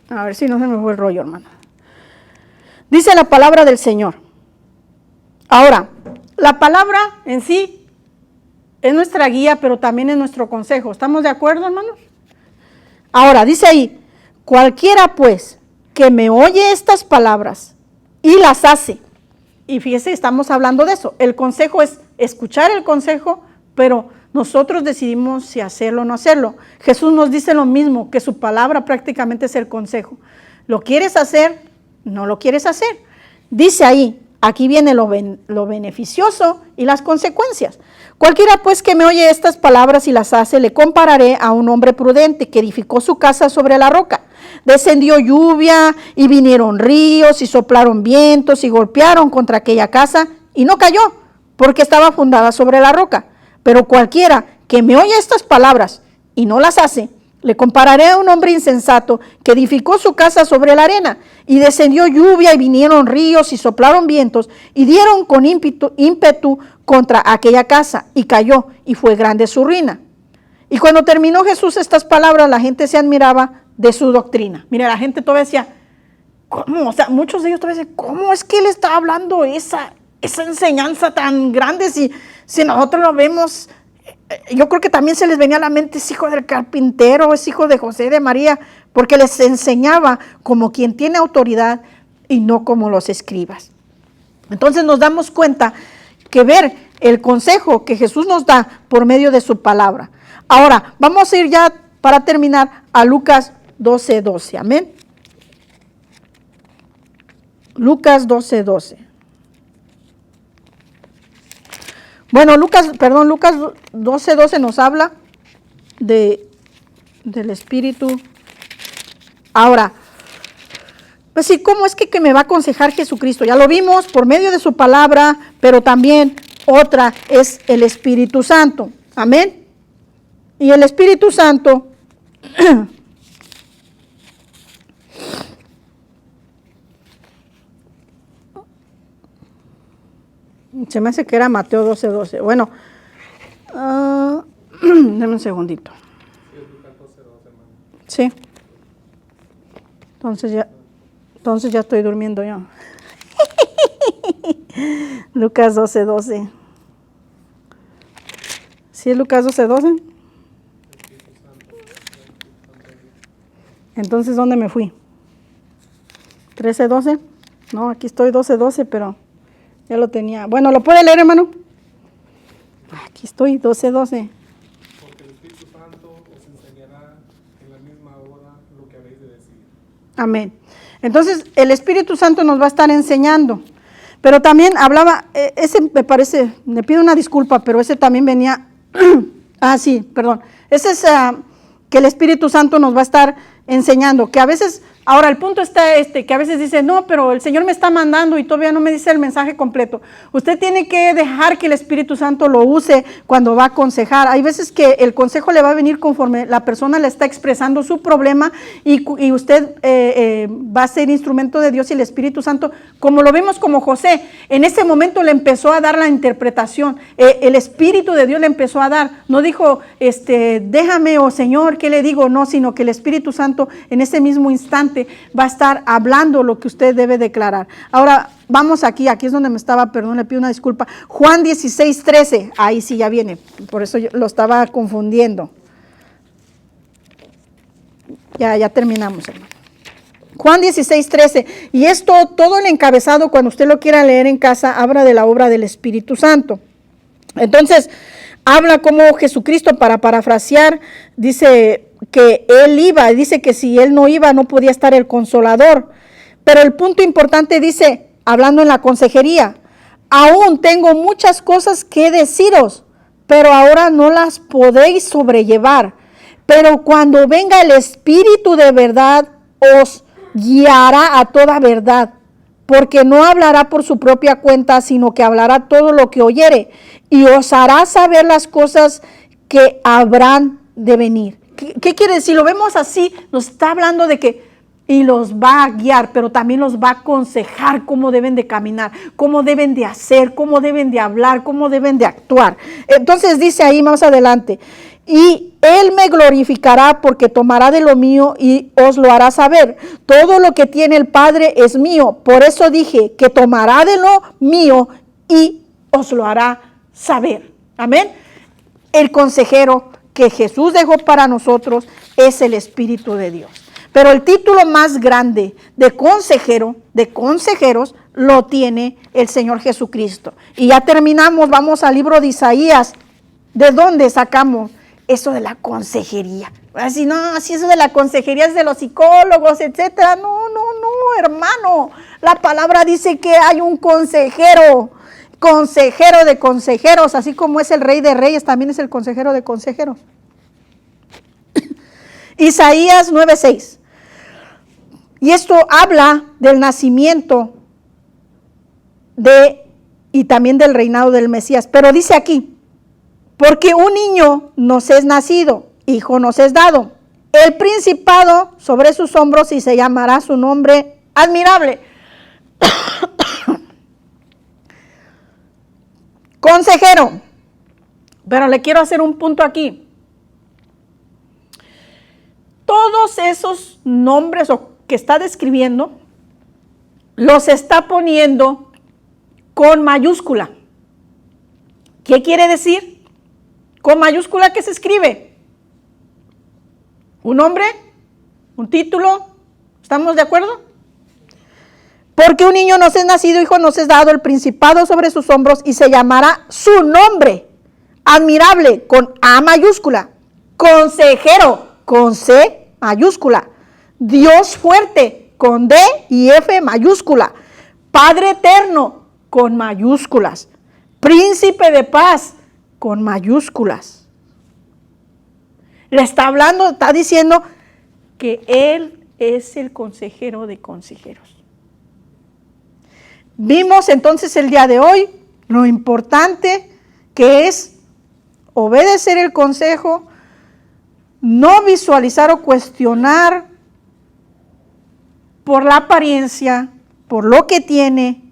A ver si no se me fue el rollo, hermano. Dice la palabra del Señor. Ahora, la palabra en sí es nuestra guía, pero también es nuestro consejo. ¿Estamos de acuerdo, hermanos? Ahora, dice ahí, cualquiera pues que me oye estas palabras y las hace. Y fíjese, estamos hablando de eso. El consejo es escuchar el consejo, pero nosotros decidimos si hacerlo o no hacerlo. Jesús nos dice lo mismo, que su palabra prácticamente es el consejo. ¿Lo quieres hacer? ¿No lo quieres hacer? Dice ahí, aquí viene lo beneficioso y las consecuencias. Cualquiera pues que me oye estas palabras y las hace, le compararé a un hombre prudente que edificó su casa sobre la roca. Descendió lluvia y vinieron ríos y soplaron vientos y golpearon contra aquella casa y no cayó porque estaba fundada sobre la roca. Pero cualquiera que me oye estas palabras y no las hace, le compararé a un hombre insensato que edificó su casa sobre la arena, y descendió lluvia y vinieron ríos y soplaron vientos y dieron con ímpetu contra aquella casa, y cayó, y fue grande su ruina. Y cuando terminó Jesús estas palabras, la gente se admiraba de su doctrina. Mira, la gente todavía decía, ¿cómo? O sea, muchos de ellos todavía decían, ¿cómo es que él está hablando esa enseñanza tan grande si nosotros lo vemos? Yo creo que también se les venía a la mente, es hijo del carpintero, es hijo de José de María, porque les enseñaba como quien tiene autoridad y no como los escribas. Entonces nos damos cuenta que ver el consejo que Jesús nos da por medio de su palabra. Ahora, vamos a ir ya para terminar a Lucas 12:12, amén. Lucas 12:12. Bueno, Lucas 12:12 nos habla del Espíritu. Ahora, pues sí, ¿cómo es que me va a aconsejar Jesucristo? Ya lo vimos por medio de su palabra, pero también otra es el Espíritu Santo. Amén. Y el Espíritu Santo se me hace que era Mateo 12:12. Bueno, dame un segundito. Sí. Entonces ya estoy durmiendo yo. Lucas 12:12. ¿Sí es Lucas 12:12? Entonces, ¿dónde me fui? ¿13:12? No, aquí estoy 12:12, pero ya lo tenía. Bueno, ¿lo puede leer, hermano? Aquí estoy, 12:12. Porque el Espíritu Santo os enseñará en la misma hora lo que habéis de decir. Amén. Entonces, el Espíritu Santo nos va a estar enseñando. Pero también hablaba, ese me parece, me pido una disculpa, pero ese también venía, sí, perdón. Ese es que el Espíritu Santo nos va a estar enseñando, que a veces, ahora el punto está que a veces dice, no, pero el Señor me está mandando y todavía no me dice el mensaje completo. Usted tiene que dejar que el Espíritu Santo lo use cuando va a aconsejar. Hay veces que el consejo le va a venir conforme la persona le está expresando su problema y usted va a ser instrumento de Dios y el Espíritu Santo, como lo vemos como José, en ese momento le empezó a dar la interpretación, el Espíritu de Dios le empezó a dar, no dijo, déjame, oh Señor, ¿qué le digo? No, sino que el Espíritu Santo en ese mismo instante va a estar hablando lo que usted debe declarar. Ahora, vamos aquí es donde me estaba, perdón, le pido una disculpa. Juan 16:13, ahí sí ya viene, por eso yo lo estaba confundiendo. Ya terminamos, hermano. Juan 16:13, y esto, todo el encabezado, cuando usted lo quiera leer en casa, habla de la obra del Espíritu Santo. Entonces, habla como Jesucristo, para parafrasear, dice que Él iba, dice que si Él no iba, no podía estar el Consolador. Pero el punto importante dice, hablando en la consejería, aún tengo muchas cosas que deciros, pero ahora no las podéis sobrellevar. Pero cuando venga el Espíritu de verdad, os guiará a toda verdad, porque no hablará por su propia cuenta, sino que hablará todo lo que oyere, y os hará saber las cosas que habrán de venir. ¿Qué quiere decir? Lo vemos así, nos está hablando de que, y los va a guiar, pero también los va a aconsejar cómo deben de caminar, cómo deben de hacer, cómo deben de hablar, cómo deben de actuar. Entonces dice ahí más adelante, y Él me glorificará porque tomará de lo mío y os lo hará saber. Todo lo que tiene el Padre es mío, por eso dije que tomará de lo mío y os lo hará saber. Amén. El consejero que Jesús dejó para nosotros es el Espíritu de Dios. Pero el título más grande de consejero, de consejeros, lo tiene el Señor Jesucristo. Y ya terminamos, vamos al libro de Isaías. ¿De dónde sacamos eso de la consejería? Así no, así eso de la consejería es de los psicólogos, etcétera. No, hermano. La palabra dice que hay un consejero de consejeros, así como es el Rey de Reyes, también es el consejero de consejeros. Isaías 9:6. Y esto habla del nacimiento y también del reinado del Mesías. Pero dice aquí, porque un niño nos es nacido, hijo nos es dado, el principado sobre sus hombros y se llamará su nombre admirable. Consejero. Pero le quiero hacer un punto aquí. Todos esos nombres que está describiendo, los está poniendo con mayúscula. ¿Qué quiere decir? Con mayúscula, ¿qué se escribe? ¿Un nombre? ¿Un título? ¿Estamos de acuerdo? Porque un niño nos es nacido, hijo nos es dado, el principado sobre sus hombros, y se llamará su nombre admirable, con A mayúscula, consejero, con C mayúscula, Dios fuerte, con D y F mayúscula, Padre eterno, con mayúsculas, Príncipe de paz, con mayúsculas. Le está hablando, está diciendo que Él es el consejero de consejeros. Vimos entonces el día de hoy lo importante que es obedecer el consejo, no visualizar o cuestionar por la apariencia, por lo que tiene.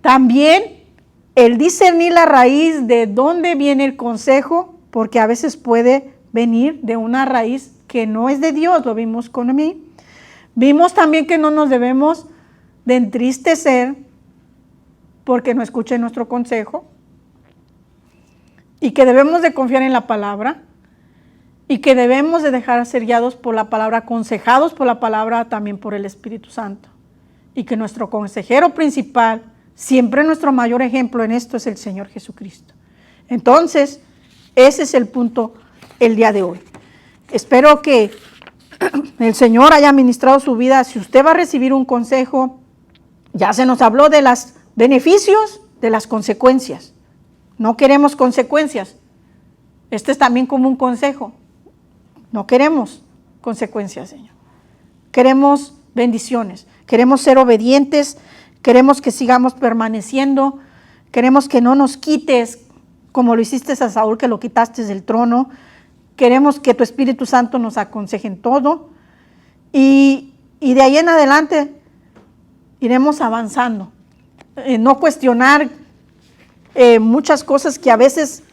También el discernir la raíz de dónde viene el consejo, porque a veces puede venir de una raíz que no es de Dios, lo vimos con mí. Vimos también que no nos debemos de entristecer porque no escuchen nuestro consejo y que debemos de confiar en la palabra y que debemos de dejar ser guiados por la palabra, aconsejados por la palabra, también por el Espíritu Santo, y que nuestro consejero principal, siempre nuestro mayor ejemplo en esto, es el Señor Jesucristo. Entonces, ese es el punto el día de hoy. Espero que el Señor haya ministrado su vida. Si usted va a recibir un consejo, ya se nos habló de los beneficios, de las consecuencias. No queremos consecuencias. Este es también como un consejo. No queremos consecuencias, Señor. Queremos bendiciones. Queremos ser obedientes. Queremos que sigamos permaneciendo. Queremos que no nos quites, como lo hiciste a Saúl, que lo quitaste del trono. Queremos que tu Espíritu Santo nos aconseje en todo. Y de ahí en adelante iremos avanzando. No cuestionar muchas cosas que a veces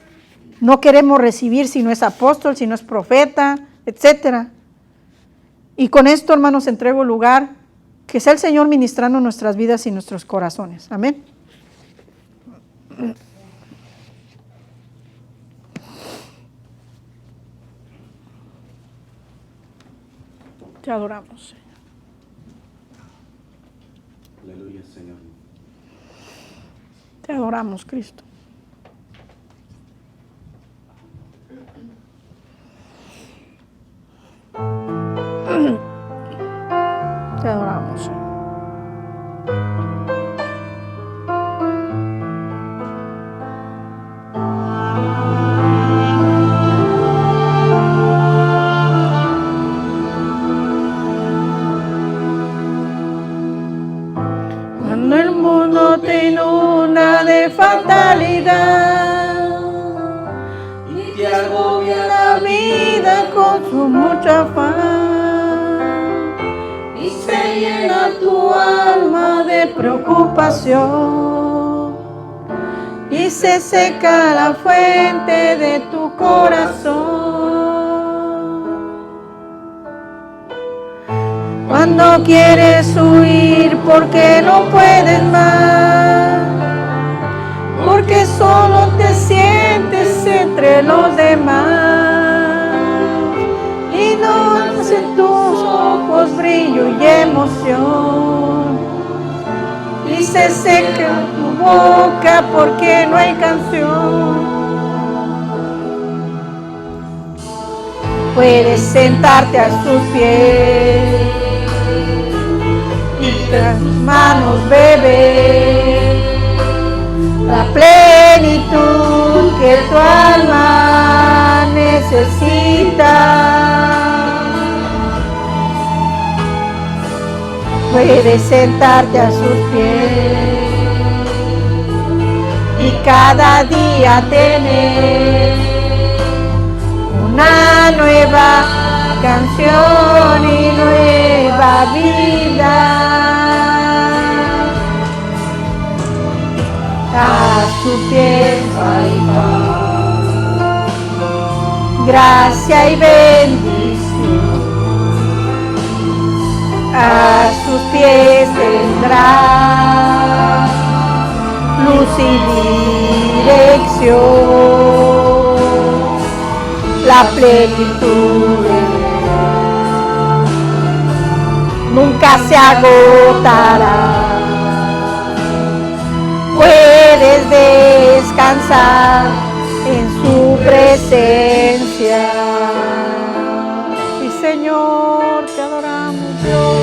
no queremos recibir, si no es apóstol, si no es profeta, etc. Y con esto, hermanos, entrego lugar, que sea el Señor ministrando nuestras vidas y nuestros corazones. Amén. Te adoramos, Señor. Aleluya, Señor. Te adoramos, Cristo. Te adoramos, Señor. Cuando el mundo te inunda de fatalidad y te agobia la vida con su mucha afán y se llena tu alma de preocupación y se seca la fuente de tu corazón. Cuando quieres huir porque no puedes más, porque solo te sientes entre los demás y no ves en tus ojos brillo y emoción y se seca tu boca porque no hay canción. Puedes sentarte a sus pies y tras sus manos beber la plenitud que tu alma necesita. Puedes sentarte a sus pies y cada día tener una nueva canción y nueva vida. A su pies hay paz, gracia y bendición. A sus pies tendrás luz y dirección, la plenitud de Dios nunca se agotará. Puedes descansar en su presencia. Sí, Señor, te adoramos, Dios.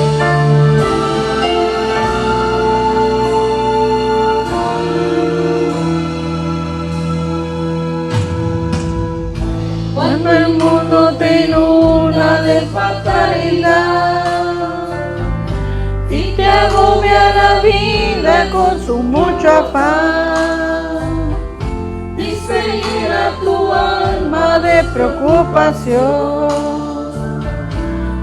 Cuando el mundo te inunda de fatalidad y te agobia la vida carga con su mucho afán y se llena tu alma de preocupación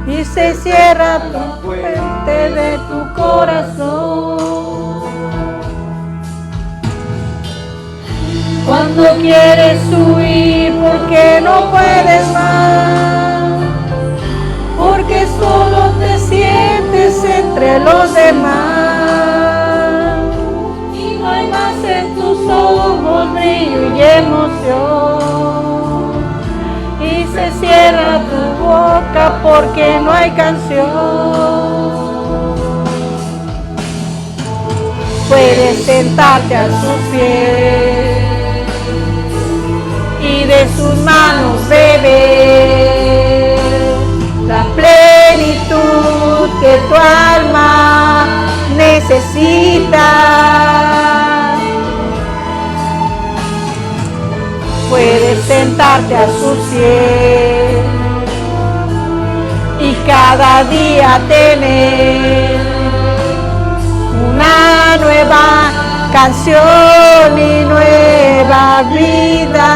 y se cierra la fuente de tu corazón. Cuando quieres huir porque no puedes más, porque solo te sientes entre los demás y no hay más en tus ojos brillo y emoción, y se cierra tu boca porque no hay canción. Puedes sentarte a sus pies y de sus manos beber la plenitud que tu alma necesita. Puedes sentarte a sus pies y cada día tener una nueva canción y nueva vida.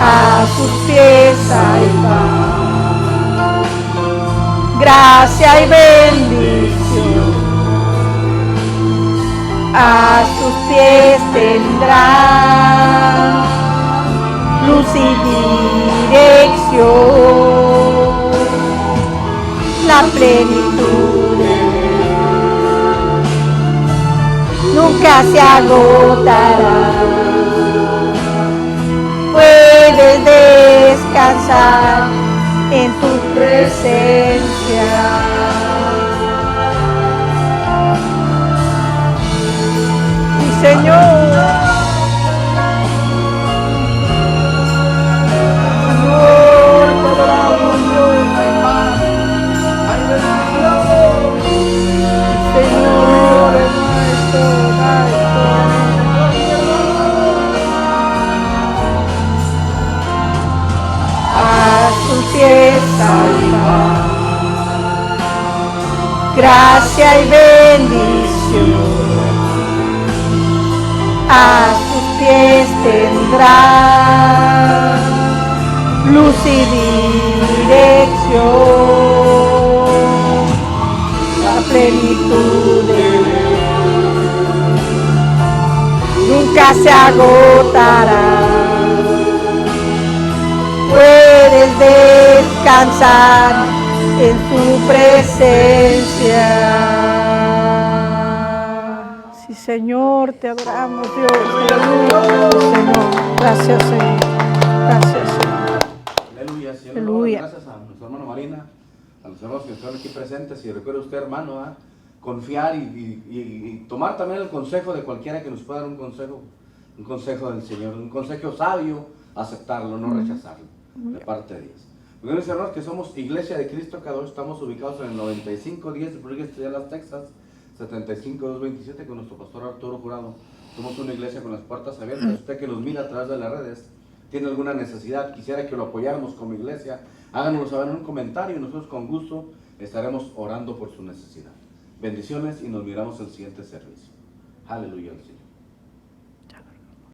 A sus pies hay paz, gracia y bendición. A sus pies tendrán luz y dirección, la plenitud nunca se agotará. Puedes descansar en tu presencia. Señor, Señor, te adoramos, Dios, Señor, nuestro, a sus pies salva, gracia y bendición. A sus pies tendrá luz y dirección, la plenitud de Dios nunca se agotará. Puedes descansar en su presencia. Señor, te adoramos, Dios. Señor, gracias, Señor. Gracias, Señor. Aleluya, Señor. Aleluya. Gracias a nuestro hermano Marina, a los hermanos que están aquí presentes. Y recuerde usted, hermano, confiar y tomar también el consejo de cualquiera que nos pueda dar un consejo del Señor, un consejo sabio, aceptarlo, no rechazarlo, de parte de Dios. Porque hermanos, que somos Iglesia de Cristo Cada Dos, estamos ubicados en el 9510 de Briggs Street, Dallas, Texas, 75227, con nuestro pastor Arturo Jurado. Somos una iglesia con las puertas abiertas. Usted que nos mira a través de las redes, tiene alguna necesidad, quisiera que lo apoyáramos como iglesia, háganoslo saber en un comentario y nosotros con gusto estaremos orando por su necesidad. Bendiciones y nos miramos en el siguiente servicio. Aleluya al Señor.